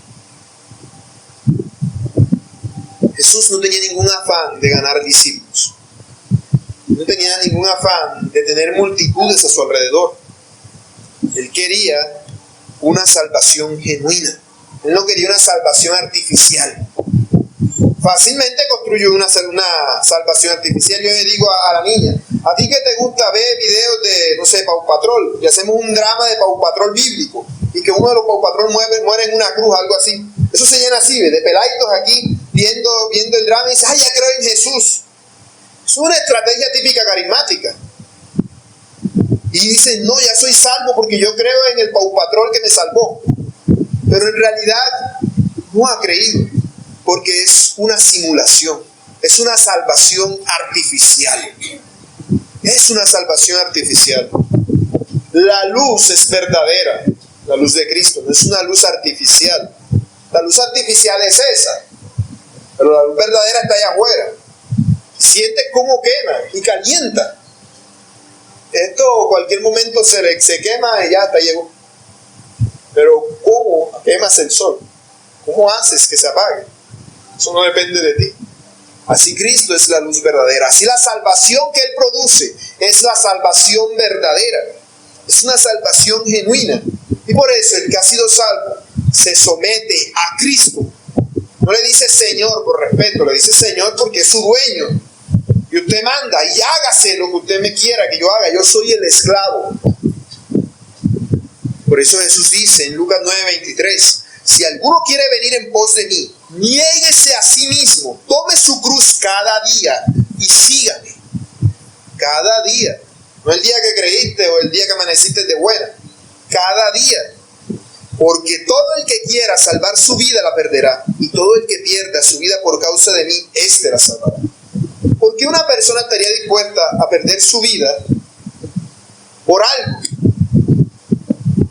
Jesús no tenía ningún afán de ganar discípulos. No tenía ningún afán de tener multitudes a su alrededor. Él quería una salvación genuina. Él no quería una salvación artificial. Fácilmente construyó una salvación artificial. Yo le digo a la niña: a ti que te gusta ver videos de, no sé, Paw Patrol, y hacemos un drama de Paw Patrol bíblico, y que uno de los Paw Patrol muere en una cruz, algo así. Eso se llena así, de peladitos aquí, viendo el drama y dice: ay, ya creo en Jesús. Es una estrategia típica carismática. Y dicen: no, ya soy salvo porque yo creo en el Paw Patrol que me salvó. Pero en realidad no ha creído, porque es una simulación, es una salvación artificial. Es una salvación artificial. La luz es verdadera, la luz de Cristo, no es una luz artificial. La luz artificial es esa, pero la luz verdadera está allá afuera. Sientes cómo quema y calienta. Esto cualquier momento se quema y ya hasta llegó. Pero ¿cómo quemas el sol? ¿Cómo haces que se apague? Eso no depende de ti. Así Cristo es la luz verdadera. Así la salvación que Él produce es la salvación verdadera. Es una salvación genuina. Y por eso el que ha sido salvo se somete a Cristo. No le dice Señor por respeto, le dice Señor porque es su dueño. Y usted manda y hágase lo que usted me quiera que yo haga. Yo soy el esclavo. Por eso Jesús dice en Lucas 9:23: si alguno quiere venir en pos de mí, niéguese a sí mismo, tome su cruz cada día y sígame. Cada día. No el día que creíste o el día que amaneciste de buena. Cada día. Porque todo el que quiera salvar su vida la perderá, y todo el que pierda su vida por causa de mí, éste la salvará. ¿Por qué una persona estaría dispuesta a perder su vida por algo?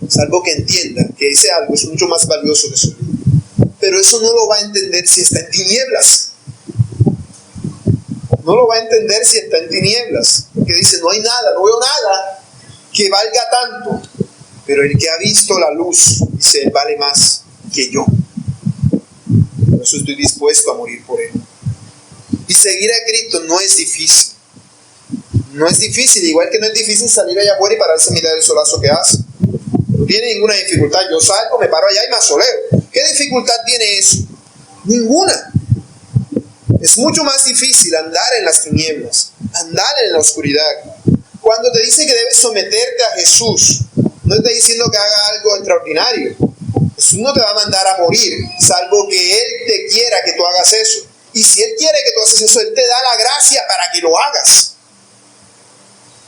salvo que entienda que ese algo es mucho más valioso que su vida. Pero eso no lo va a entender si está en tinieblas. No lo va a entender si está en tinieblas. Porque dice, no hay nada, no veo nada que valga tanto. Pero el que ha visto la luz, dice, él vale más que yo. Por eso estoy dispuesto a morir por él. Y seguir a Cristo no es difícil. No es difícil, igual que no es difícil salir allá afuera y pararse a mirar el solazo que hace. No tiene ninguna dificultad. Yo salgo, me paro allá y me asoleo. ¿Qué dificultad tiene eso? Ninguna. Es mucho más difícil andar en las tinieblas, andar en la oscuridad. Cuando te dice que debes someterte a Jesús, no está diciendo que haga algo extraordinario. Jesús no te va a mandar a morir, salvo que Él te quiera que tú hagas eso. Y si Él quiere que tú hagas eso, Él te da la gracia para que lo hagas.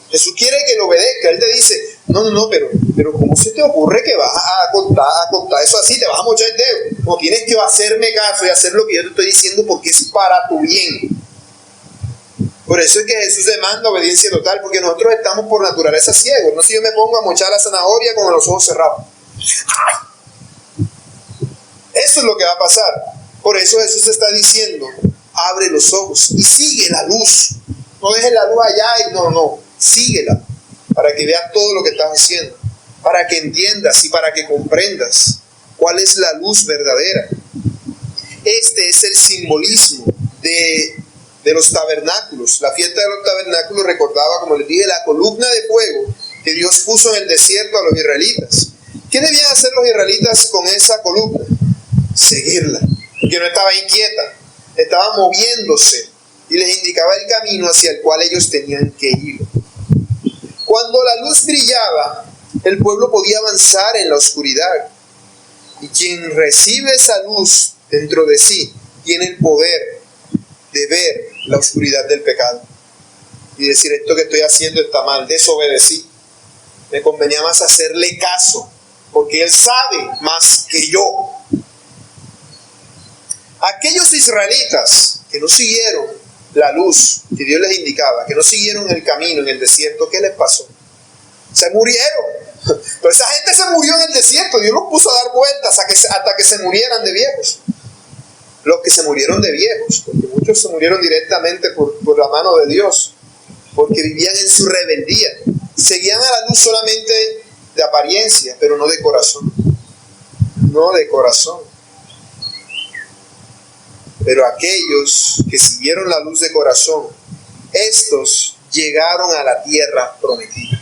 Jesús quiere que lo obedezca. Él te dice, no, pero ¿cómo se te ocurre que vas a contar eso así? Te vas a mochar el dedo. No, tienes que hacerme caso y hacer lo que yo te estoy diciendo porque es para tu bien. Por eso es que Jesús demanda obediencia total, porque nosotros estamos por naturaleza ciegos. No si yo me pongo a mochar la zanahoria con los ojos cerrados. Eso es lo que va a pasar. Por eso Jesús está diciendo, abre los ojos y sigue la luz. No dejes la luz allá y no. Síguela para que veas todo lo que estás haciendo, para que entiendas y para que comprendas cuál es la luz verdadera. Este es el simbolismo de los tabernáculos. La fiesta de los tabernáculos recordaba, como les dije, la columna de fuego que Dios puso en el desierto a los israelitas. ¿Qué debían hacer los israelitas con esa columna? Seguirla, porque no estaba inquieta, estaba moviéndose y les indicaba el camino hacia el cual ellos tenían que ir. Cuando la luz brillaba, el pueblo podía avanzar en la oscuridad. Y quien recibe esa luz dentro de sí, tiene el poder de ver la oscuridad del pecado. Y decir, esto que estoy haciendo está mal, desobedecí. Me convenía más hacerle caso, porque Él sabe más que yo. Aquellos israelitas que no siguieron la luz que Dios les indicaba, que no siguieron el camino en el desierto, ¿qué les pasó? Se murieron. Pero esa gente se murió en el desierto. Dios los puso a dar vueltas hasta que se murieran de viejos. Los que se murieron de viejos, porque muchos se murieron directamente por la mano de Dios, porque vivían en su rebeldía. Seguían a la luz solamente de apariencia, pero no de corazón. No de corazón. Pero aquellos que siguieron la luz de corazón, estos llegaron a la tierra prometida.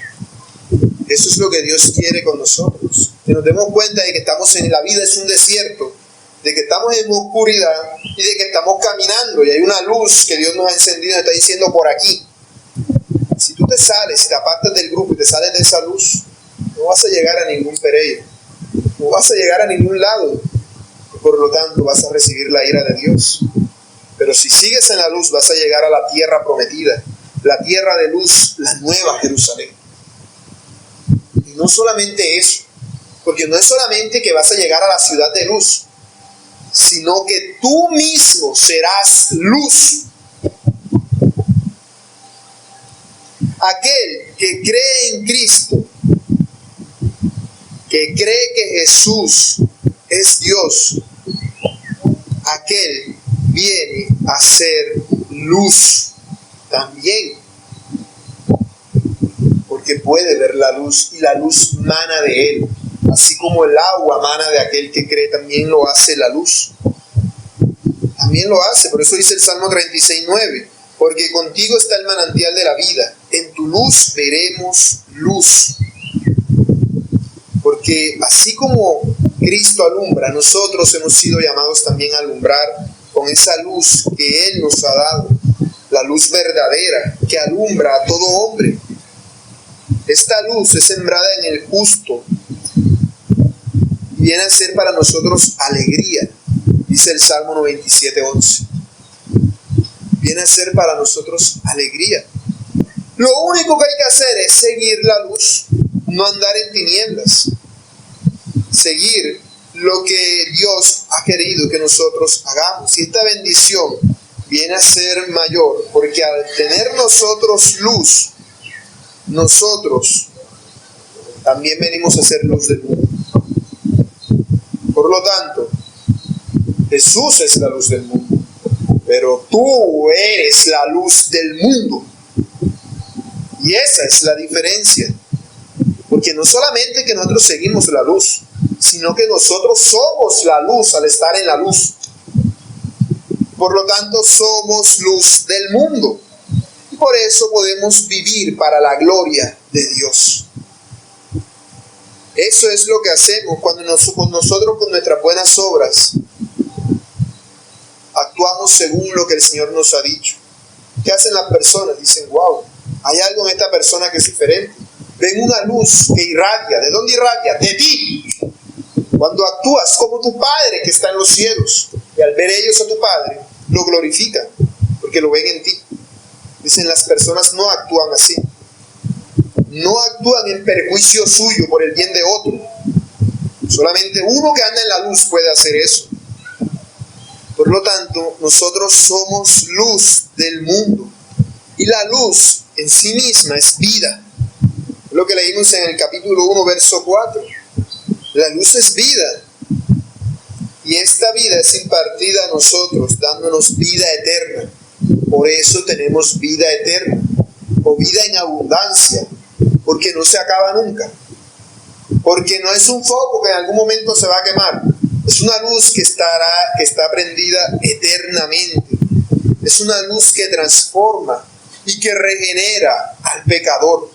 Eso es lo que Dios quiere con nosotros. Que nos demos cuenta de que estamos en la vida, es un desierto, de que estamos en oscuridad y de que estamos caminando. Y hay una luz que Dios nos ha encendido y está diciendo por aquí. Si tú te sales, si te apartas del grupo y te sales de esa luz, no vas a llegar a ningún pereyo. No vas a llegar a ningún lado. Por lo tanto, vas a recibir la ira de Dios. Pero si sigues en la luz, vas a llegar a la tierra prometida, la tierra de luz, la nueva Jerusalén. Y no solamente eso, porque no es solamente que vas a llegar a la ciudad de luz, sino que tú mismo serás luz. Aquel que cree en Cristo, que cree que Jesús es Dios, aquel viene a ser luz también, porque puede ver la luz y la luz mana de él, así como el agua mana de aquel que cree, también lo hace la luz. También lo hace, por eso dice el Salmo 36:9, porque contigo está el manantial de la vida, en tu luz veremos luz. Porque así como Cristo alumbra, nosotros hemos sido llamados también a alumbrar con esa luz que Él nos ha dado, la luz verdadera que alumbra a todo hombre. Esta luz es sembrada en el justo y viene a ser para nosotros alegría, dice el Salmo 97:11. Viene a ser para nosotros alegría. Lo único que hay que hacer es seguir la luz, no andar en tinieblas. Seguir lo que Dios ha querido que nosotros hagamos. Y esta bendición viene a ser mayor, porque al tener nosotros luz, nosotros también venimos a ser luz del mundo. Por lo tanto, Jesús es la luz del mundo, pero tú eres la luz del mundo. Y esa es la diferencia. Porque no solamente que nosotros seguimos la luz, sino que nosotros somos la luz al estar en la luz. Por lo tanto, somos luz del mundo. Y por eso podemos vivir para la gloria de Dios. Eso es lo que hacemos cuando nosotros con nuestras buenas obras actuamos según lo que el Señor nos ha dicho. ¿Qué hacen las personas? Dicen, wow, hay algo en esta persona que es diferente. Ven una luz que irradia. ¿De dónde irradia? De ti. Cuando actúas como tu Padre que está en los cielos, y al ver ellos a tu Padre, lo glorifican, porque lo ven en ti. Dicen, las personas no actúan así. No actúan en perjuicio suyo por el bien de otro. Solamente uno que anda en la luz puede hacer eso. Por lo tanto, nosotros somos luz del mundo. Y la luz en sí misma es vida. Lo que leímos en el capítulo 1, verso 4. La luz es vida. Y esta vida es impartida a nosotros, dándonos vida eterna. Por eso tenemos vida eterna. O vida en abundancia. Porque no se acaba nunca. Porque no es un foco que en algún momento se va a quemar. Es una luz que está prendida eternamente. Es una luz que transforma y que regenera al pecador.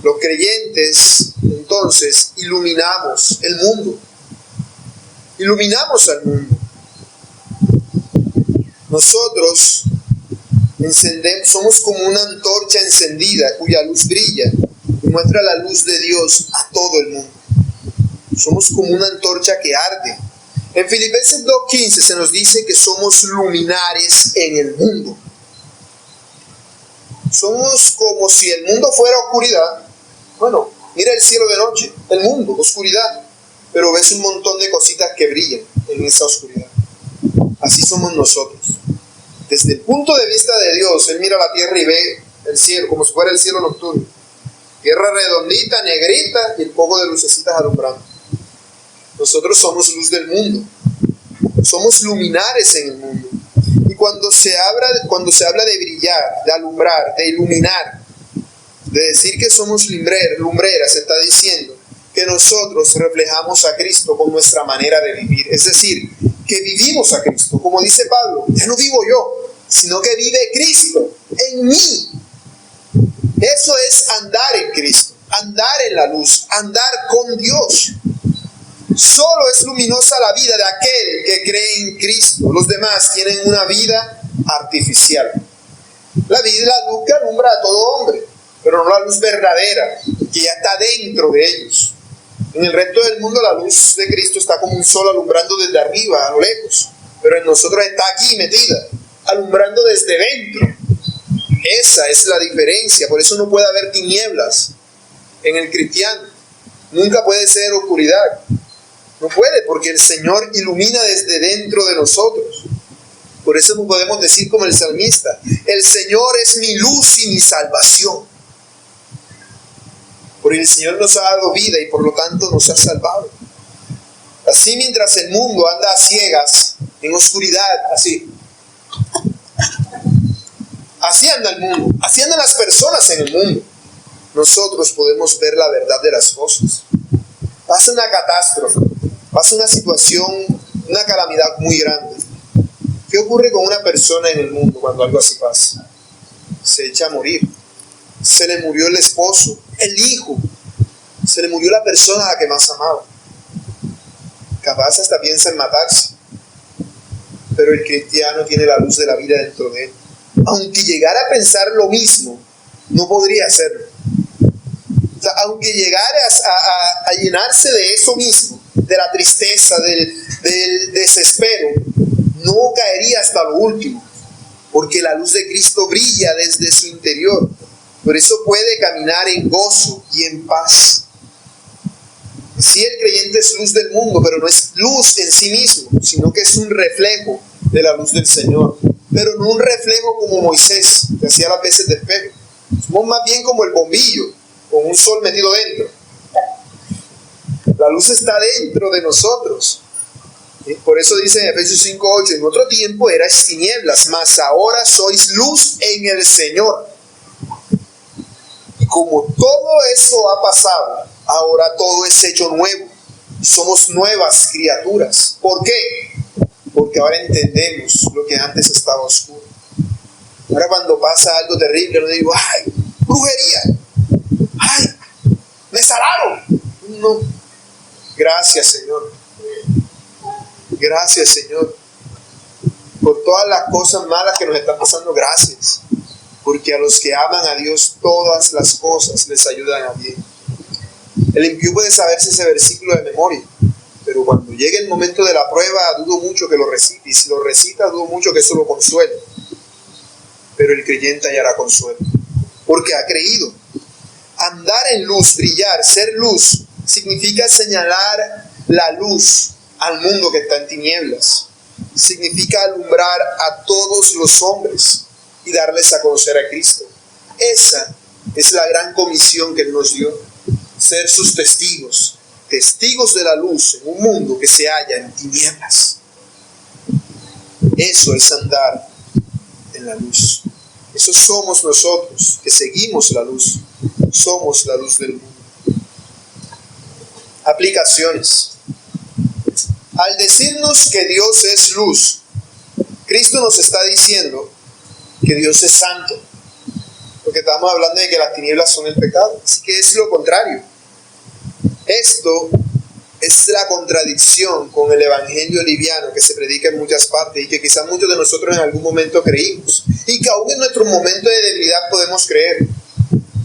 Los creyentes, entonces, iluminamos el mundo. Iluminamos al mundo. Nosotros somos como una antorcha encendida cuya luz brilla y muestra la luz de Dios a todo el mundo. Somos como una antorcha que arde. En Filipenses 2:15 se nos dice que somos luminares en el mundo. Somos como si el mundo fuera oscuridad. Bueno, mira el cielo de noche, el mundo, oscuridad. Pero ves un montón de cositas que brillan en esa oscuridad. Así somos nosotros. Desde el punto de vista de Dios, Él mira la tierra y ve el cielo, como si fuera el cielo nocturno. Tierra redondita, negrita y el poco de lucecitas alumbrando. Nosotros somos luz del mundo. Somos luminares en el mundo. Y cuando se habla de brillar, de alumbrar, de iluminar, de decir que somos lumbreras, se está diciendo que nosotros reflejamos a Cristo con nuestra manera de vivir. Es decir, que vivimos a Cristo. Como dice Pablo, ya no vivo yo, sino que vive Cristo en mí. Eso es andar en Cristo, andar en la luz, andar con Dios. Solo es luminosa la vida de aquel que cree en Cristo. Los demás tienen una vida artificial. La vida es la luz que alumbra a todo hombre, pero no la luz verdadera, que ya está dentro de ellos. En el resto del mundo la luz de Cristo está como un sol alumbrando desde arriba, a lo lejos, pero en nosotros está aquí metida, alumbrando desde dentro. Esa es la diferencia. Por eso no puede haber tinieblas en el cristiano. Nunca puede ser oscuridad. No puede, porque el Señor ilumina desde dentro de nosotros. Por eso no podemos decir como el salmista, el Señor es mi luz y mi salvación. Porque el Señor nos ha dado vida y por lo tanto nos ha salvado. Así mientras el mundo anda a ciegas, en oscuridad, así anda el mundo, así andan las personas en el mundo. Nosotros podemos ver la verdad de las cosas. Pasa una catástrofe, pasa una situación, una calamidad muy grande. ¿Qué ocurre con una persona en el mundo cuando algo así pasa? Se echa a morir. Se le murió el esposo, el hijo. Se le murió la persona a la que más amaba. Capaz hasta piensa en matarse. Pero el cristiano tiene la luz de la vida dentro de él. Aunque llegara a pensar lo mismo, no podría hacerlo. O sea, aunque llegara a llenarse de eso mismo, de la tristeza, del desespero, no caería hasta lo último, porque la luz de Cristo brilla desde su interior. Por eso puede caminar en gozo y en paz. Sí, el creyente es luz del mundo, pero no es luz en sí mismo, sino que es un reflejo de la luz del Señor. Pero no un reflejo como Moisés, que hacía las veces de espejo. Somos más bien como el bombillo. con un sol metido dentro. La luz está dentro de nosotros. Por eso dice en Efesios 5:8, en otro tiempo erais tinieblas, mas ahora sois luz en el Señor. Y como todo eso ha pasado, ahora todo es hecho nuevo. Somos nuevas criaturas. ¿Por qué? Porque ahora entendemos lo que antes estaba oscuro. Ahora cuando pasa algo terrible, no digo, ¡ay, brujería! ¡Ay, me salaron! No. Gracias, Señor. Gracias, Señor. Por todas las cosas malas que nos están pasando, gracias. Porque a los que aman a Dios, todas las cosas les ayudan a bien. El impío puede saberse ese versículo de memoria, pero cuando llegue el momento de la prueba, dudo mucho que lo recite. Y si lo recita, dudo mucho que eso lo consuele. Pero el creyente hallará consuelo, porque ha creído. Andar en luz, brillar, ser luz, significa señalar la luz al mundo que está en tinieblas. Significa alumbrar a todos los hombres y darles a conocer a Cristo. Esa es la gran comisión que Él nos dio. Ser sus testigos, testigos de la luz en un mundo que se halla en tinieblas. Eso es andar en la luz. Eso somos nosotros, que seguimos la luz. Somos la luz del mundo. Aplicaciones. Al decirnos que Dios es luz, Cristo nos está diciendo que Dios es santo. Porque estamos hablando de que las tinieblas son el pecado. Así que es lo contrario. Esto es la contradicción con el evangelio liviano que se predica en muchas partes y que quizás muchos de nosotros en algún momento creímos y que aún en nuestro momento de debilidad podemos creer.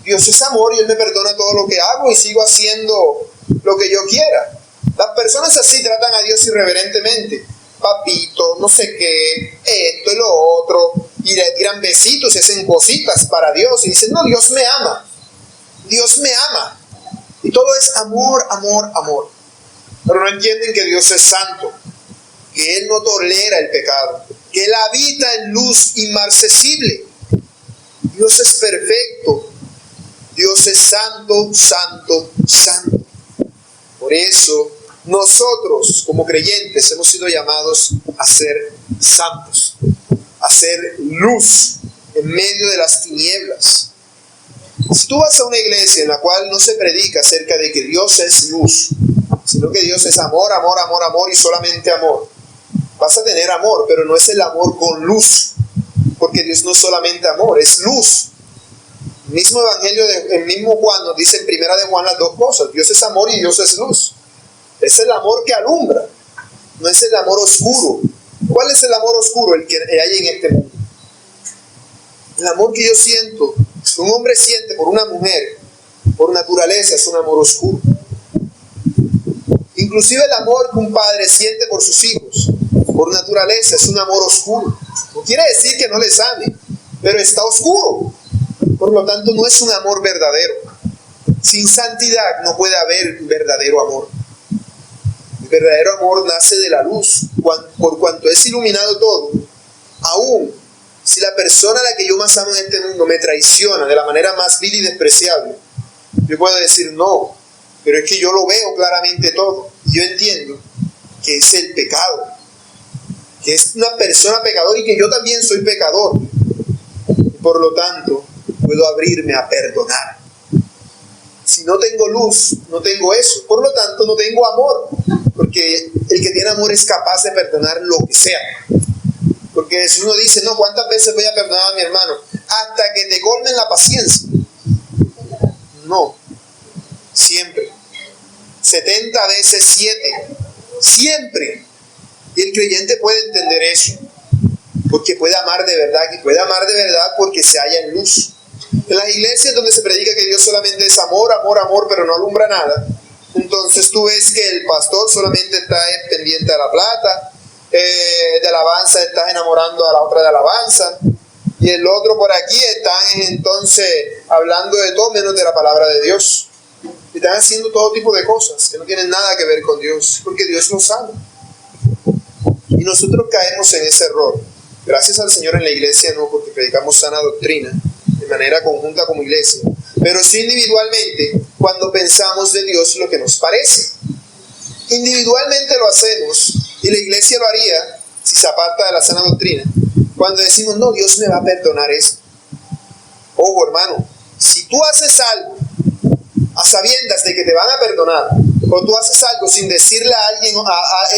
Dios es amor y Él me perdona todo lo que hago y sigo haciendo lo que yo quiera. Las personas así tratan a Dios irreverentemente. Papito, no sé qué, esto y lo otro, y le tiran besitos y hacen cositas para Dios y dicen, no, Dios me ama. Dios me ama. Y todo es amor, amor, amor. Pero no entienden que Dios es santo, que Él no tolera el pecado, que Él habita en luz inmarcesible. Dios es perfecto. Dios es santo, santo, santo. Por eso, nosotros como creyentes hemos sido llamados a ser santos, a ser luz en medio de las tinieblas. Si tú vas a una iglesia en la cual no se predica acerca de que Dios es luz, sino que Dios es amor, amor, amor, amor y solamente amor, vas a tener amor, pero no es el amor con luz, porque Dios no es solamente amor, es luz. El mismo evangelio, el mismo Juan nos dice en primera de Juan las dos cosas, Dios es amor y Dios es luz. Es el amor que alumbra, no es el amor oscuro. ¿Cuál es el amor oscuro? El que hay en este mundo. El amor que yo siento, que un hombre siente por una mujer, por naturaleza es un amor oscuro. Inclusive el amor que un padre siente por sus hijos, por naturaleza es un amor oscuro. No quiere decir que no les ame, pero está oscuro. Por lo tanto, no es un amor verdadero. Sin santidad no puede haber verdadero amor. El verdadero amor nace de la luz. Por cuanto es iluminado todo, aún si la persona a la que yo más amo en este mundo me traiciona de la manera más vil y despreciable, yo puedo decir no, pero es que yo lo veo claramente todo. Y yo entiendo que es el pecado, que es una persona pecadora y que yo también soy pecador. Y por lo tanto, puedo abrirme a perdonar. Si no tengo luz, no tengo eso. Por lo tanto, no tengo amor. Porque el que tiene amor es capaz de perdonar lo que sea. Porque Jesús nos dice, no, ¿cuántas veces voy a perdonar a mi hermano? Hasta que te colmen la paciencia. No. Siempre. 70 veces 7. Siempre. Y el creyente puede entender eso. Porque puede amar de verdad. Y puede amar de verdad porque se halla en luz. En las iglesias donde se predica que Dios solamente es amor, amor, amor, pero no alumbra nada, entonces tú ves que el pastor solamente está pendiente de la plata, de alabanza estás enamorando a la otra de alabanza, y el otro por aquí están entonces hablando de todo menos de la palabra de Dios. Y están haciendo todo tipo de cosas que no tienen nada que ver con Dios, porque Dios los ama. Y nosotros caemos en ese error. Gracias al Señor en la iglesia no, porque predicamos sana doctrina de manera conjunta como iglesia. pero sí individualmente cuando pensamos de Dios lo que nos parece. Individualmente lo hacemos, y la iglesia lo haría si se aparta de la sana doctrina, cuando decimos, no, Dios me va a perdonar esto. Ojo, hermano, si tú haces algo a sabiendas de que te van a perdonar, o tú haces algo sin decirle a alguien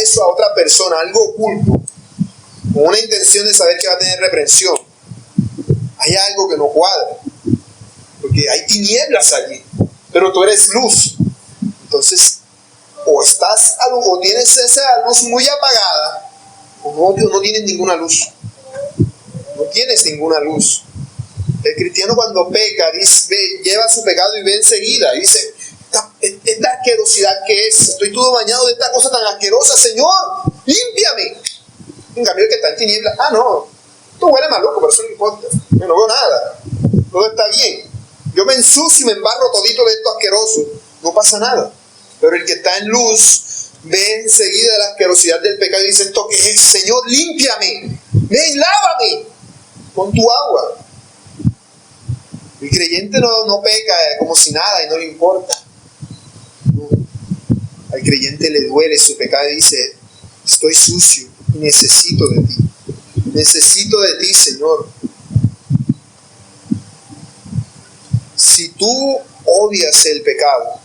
eso a otra persona, algo oculto, con una intención de saber que va a tener reprensión, hay algo que no cuadra, porque hay tinieblas allí, pero tú eres luz. Entonces, o tienes esa luz muy apagada, o no tienes ninguna luz. No tienes ninguna luz. El cristiano cuando peca, lleva su pecado y ve enseguida, y dice, esta asquerosidad que es, estoy todo bañado de esta cosa tan asquerosa, Señor, límpiame. En cambio el que está en tinieblas, no, esto huele maluco, pero eso no importa, yo no veo nada, todo está bien. Yo me ensucio y me embarro todito de esto asqueroso, no pasa nada. Pero el que está en luz ve enseguida la asquerosidad del pecado y dice, ¿esto qué es? Señor, límpiame, ven, lávame con tu agua. El creyente no peca como si nada y no le importa. No. Al creyente le duele su pecado y dice, estoy sucio y necesito de ti. Necesito de ti, Señor. Si tú odias el pecado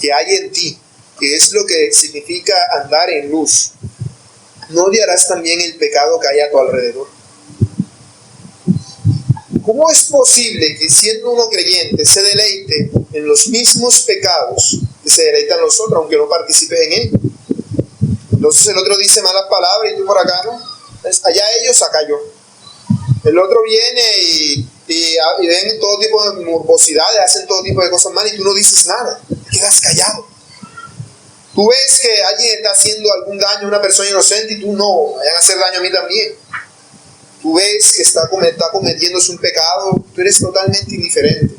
que hay en ti, que es lo que significa andar en luz, no odiarás también el pecado que hay a tu alrededor. ¿Cómo es posible que siendo uno creyente se deleite en los mismos pecados que se deleitan los otros, aunque no participes en ellos? Entonces el otro dice malas palabras y tú por acá, ¿no? Allá ellos, acá yo. El otro viene y ven todo tipo de morbosidades, hacen todo tipo de cosas malas y tú no dices nada, te quedas callado. Tú ves que alguien está haciendo algún daño a una persona inocente y tú no, vayan a hacer daño a mí también. Tú ves que está cometiéndose un pecado, tú eres totalmente indiferente.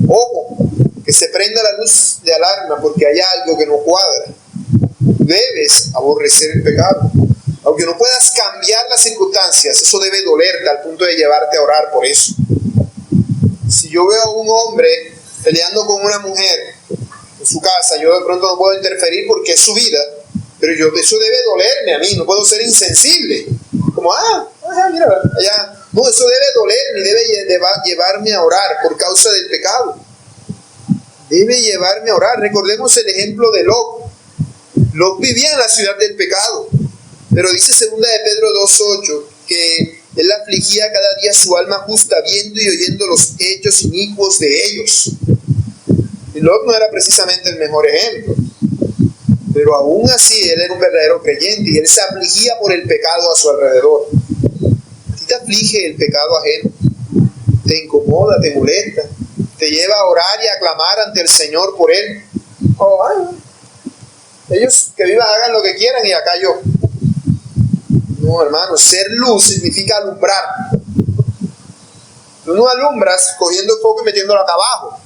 Ojo, que se prenda la luz de alarma porque hay algo que no cuadra. Debes aborrecer el pecado. Aunque no puedas cambiar las circunstancias, eso debe dolerte al punto de llevarte a orar por eso. Si yo veo a un hombre peleando con una mujer en su casa, yo de pronto no puedo interferir porque es su vida, pero eso debe dolerme a mí, no puedo ser insensible. Como, mira, allá. No, eso debe dolerme, debe llevarme a orar por causa del pecado. Debe llevarme a orar. Recordemos el ejemplo de Lot. Lot vivía en la ciudad del pecado. Pero dice 2 de Pedro 2:8 que él afligía cada día su alma justa, viendo y oyendo los hechos inicuos de ellos. Y Lot no era precisamente el mejor ejemplo, pero aún así él era un verdadero creyente y él se afligía por el pecado a su alrededor. ¿A ti te aflige el pecado ajeno? ¿Te incomoda, te molesta? ¿Te lleva a orar y a clamar ante el Señor por él? Ellos que vivan hagan lo que quieran y acá yo. No, hermano, ser luz significa alumbrar. Tú no alumbras cogiendo el foco y metiéndolo acá abajo.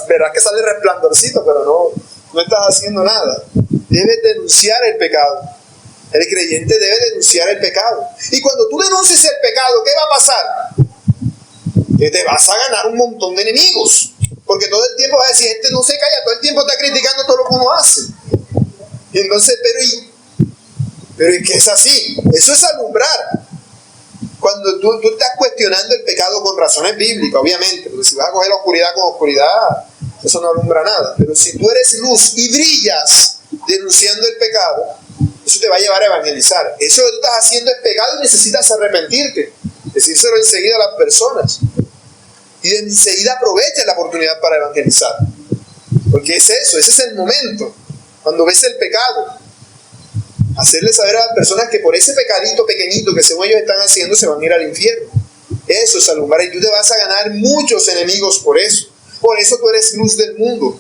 Verás que sale resplandorcito, pero no estás haciendo nada. Debes denunciar el pecado. El creyente debe denunciar el pecado. Y cuando tú denuncies el pecado, ¿qué va a pasar? Que te vas a ganar un montón de enemigos. Porque todo el tiempo vas a decir, este no se calla, todo el tiempo está criticando todo lo que uno hace. Y entonces, pero es que es así, eso es alumbrar. Cuando tú estás cuestionando el pecado con razones bíblicas, obviamente, porque si vas a coger la oscuridad con oscuridad, eso no alumbra nada. Pero si tú eres luz y brillas denunciando el pecado, eso te va a llevar a evangelizar. Eso que tú estás haciendo es pecado y necesitas arrepentirte, decírselo enseguida a las personas. Y enseguida aprovecha la oportunidad para evangelizar. Porque es eso, ese es el momento, cuando ves el pecado. Hacerle saber a las personas que por ese pecadito pequeñito que según ellos están haciendo se van a ir al infierno. Eso es alumbrar y tú te vas a ganar muchos enemigos por eso. Por eso tú eres luz del mundo,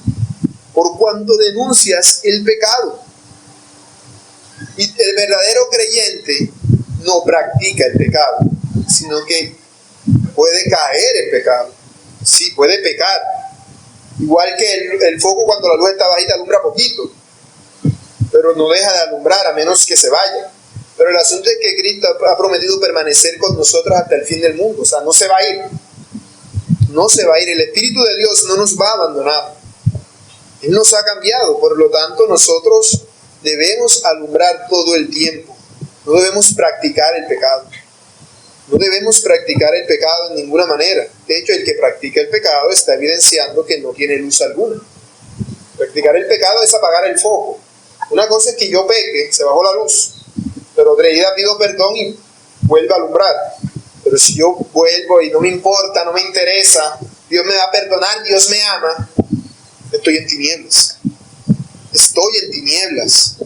por cuanto denuncias el pecado. Y el verdadero creyente no practica el pecado, sino que puede caer en pecado. Sí, puede pecar. Igual que el foco cuando la luz está bajita alumbra poquito, pero no deja de alumbrar a menos que se vaya. Pero el asunto es que Cristo ha prometido permanecer con nosotros hasta el fin del mundo. O sea, no se va a ir. no se va a ir. El Espíritu de Dios no nos va a abandonar. Él nos ha cambiado. Por lo tanto, nosotros debemos alumbrar todo el tiempo. No debemos practicar el pecado. No debemos practicar el pecado en ninguna manera. De hecho, el que practica el pecado está evidenciando que no tiene luz alguna. Practicar el pecado es apagar el foco. Una cosa es que yo peque, se bajó la luz, pero otra día pido perdón y vuelvo a alumbrar. Pero si yo vuelvo y no me importa, no me interesa, Dios me va a perdonar, Dios me ama, estoy en tinieblas. Estoy en tinieblas.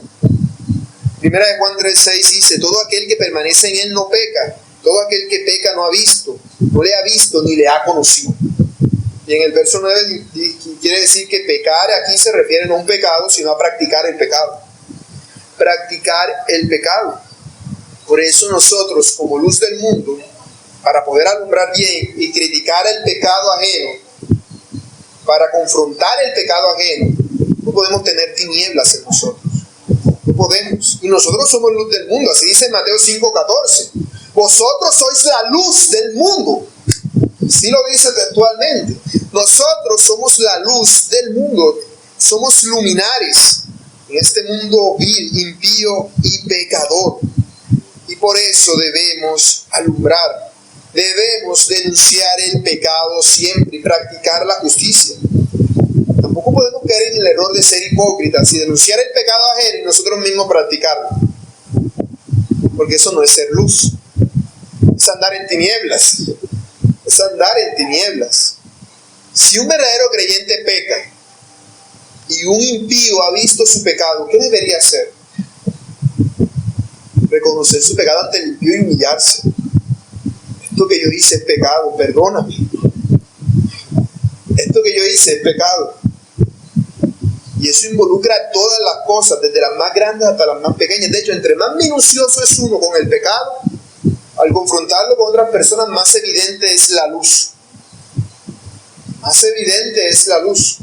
Primera de Juan 3:6 dice: todo aquel que permanece en él no peca. Todo aquel que peca no ha visto, no le ha visto ni le ha conocido. Y en el verso 9 quiere decir que pecar aquí se refiere no a un pecado, sino a practicar el pecado. Practicar el pecado. Por eso nosotros, como luz del mundo, para poder alumbrar bien y criticar el pecado ajeno, para confrontar el pecado ajeno, no podemos tener tinieblas en nosotros. No podemos. Y nosotros somos luz del mundo. Así dice en Mateo 5:14. Vosotros sois la luz del mundo. Sí lo dice textualmente. Nosotros somos la luz del mundo. Somos luminares en este mundo vil, impío y pecador. Y por eso debemos alumbrar. Debemos denunciar el pecado siempre y practicar la justicia. Tampoco podemos caer en el error de ser hipócritas y denunciar el pecado ajeno y nosotros mismos practicarlo. Porque eso no es ser luz. Es andar en tinieblas. Es andar en tinieblas. Si un verdadero creyente peca y un impío ha visto su pecado, ¿qué debería hacer? Reconocer su pecado ante el impío y humillarse. Esto que yo hice es pecado, perdóname. Esto que yo hice es pecado. Y eso involucra todas las cosas, desde las más grandes hasta las más pequeñas. De hecho, entre más minucioso es uno con el pecado, al confrontarlo con otras personas, más evidente es la luz. Más evidente es la luz.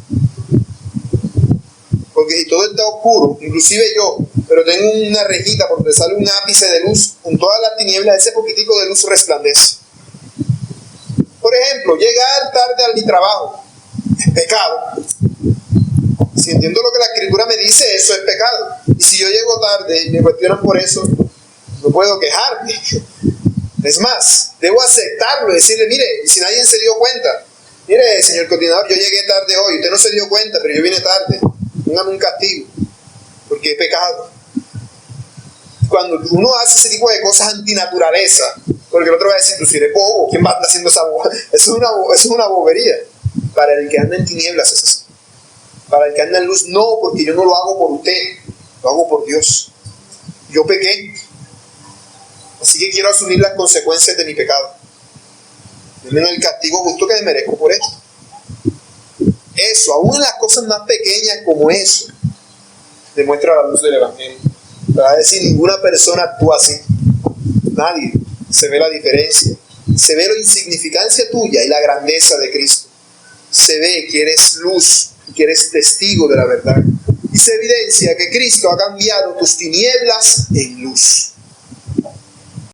Porque si todo está oscuro, inclusive yo, pero tengo una rejita por donde sale un ápice de luz, con todas las tinieblas, ese poquitico de luz resplandece. Por ejemplo, llegar tarde a mi trabajo es pecado. Si entiendo lo que la Escritura me dice, eso es pecado. Y si yo llego tarde y me cuestionan por eso, no puedo quejarme. Es más, debo aceptarlo y decirle: mire, y si nadie se dio cuenta, mire, señor coordinador, yo llegué tarde hoy, usted no se dio cuenta, pero yo vine tarde, póngame un castigo, porque he pecado. Cuando uno hace ese tipo de cosas antinaturaleza, porque el otro va a decir: tú si eres bobo, ¿quién va a estar haciendo esa boba? Eso es una bobería. Para el que anda en tinieblas es así. Para el que anda en luz, no, porque yo no lo hago por usted, lo hago por Dios. Yo pequé. Así que quiero asumir las consecuencias de mi pecado. Denme el castigo justo que me merezco por esto. Eso, aún en las cosas más pequeñas como eso, demuestra la luz del Evangelio. Va a decir: ninguna persona actúa así. Nadie. Se ve la diferencia. Se ve la insignificancia tuya y la grandeza de Cristo. Se ve que eres luz y que eres testigo de la verdad. Y se evidencia que Cristo ha cambiado tus tinieblas en luz.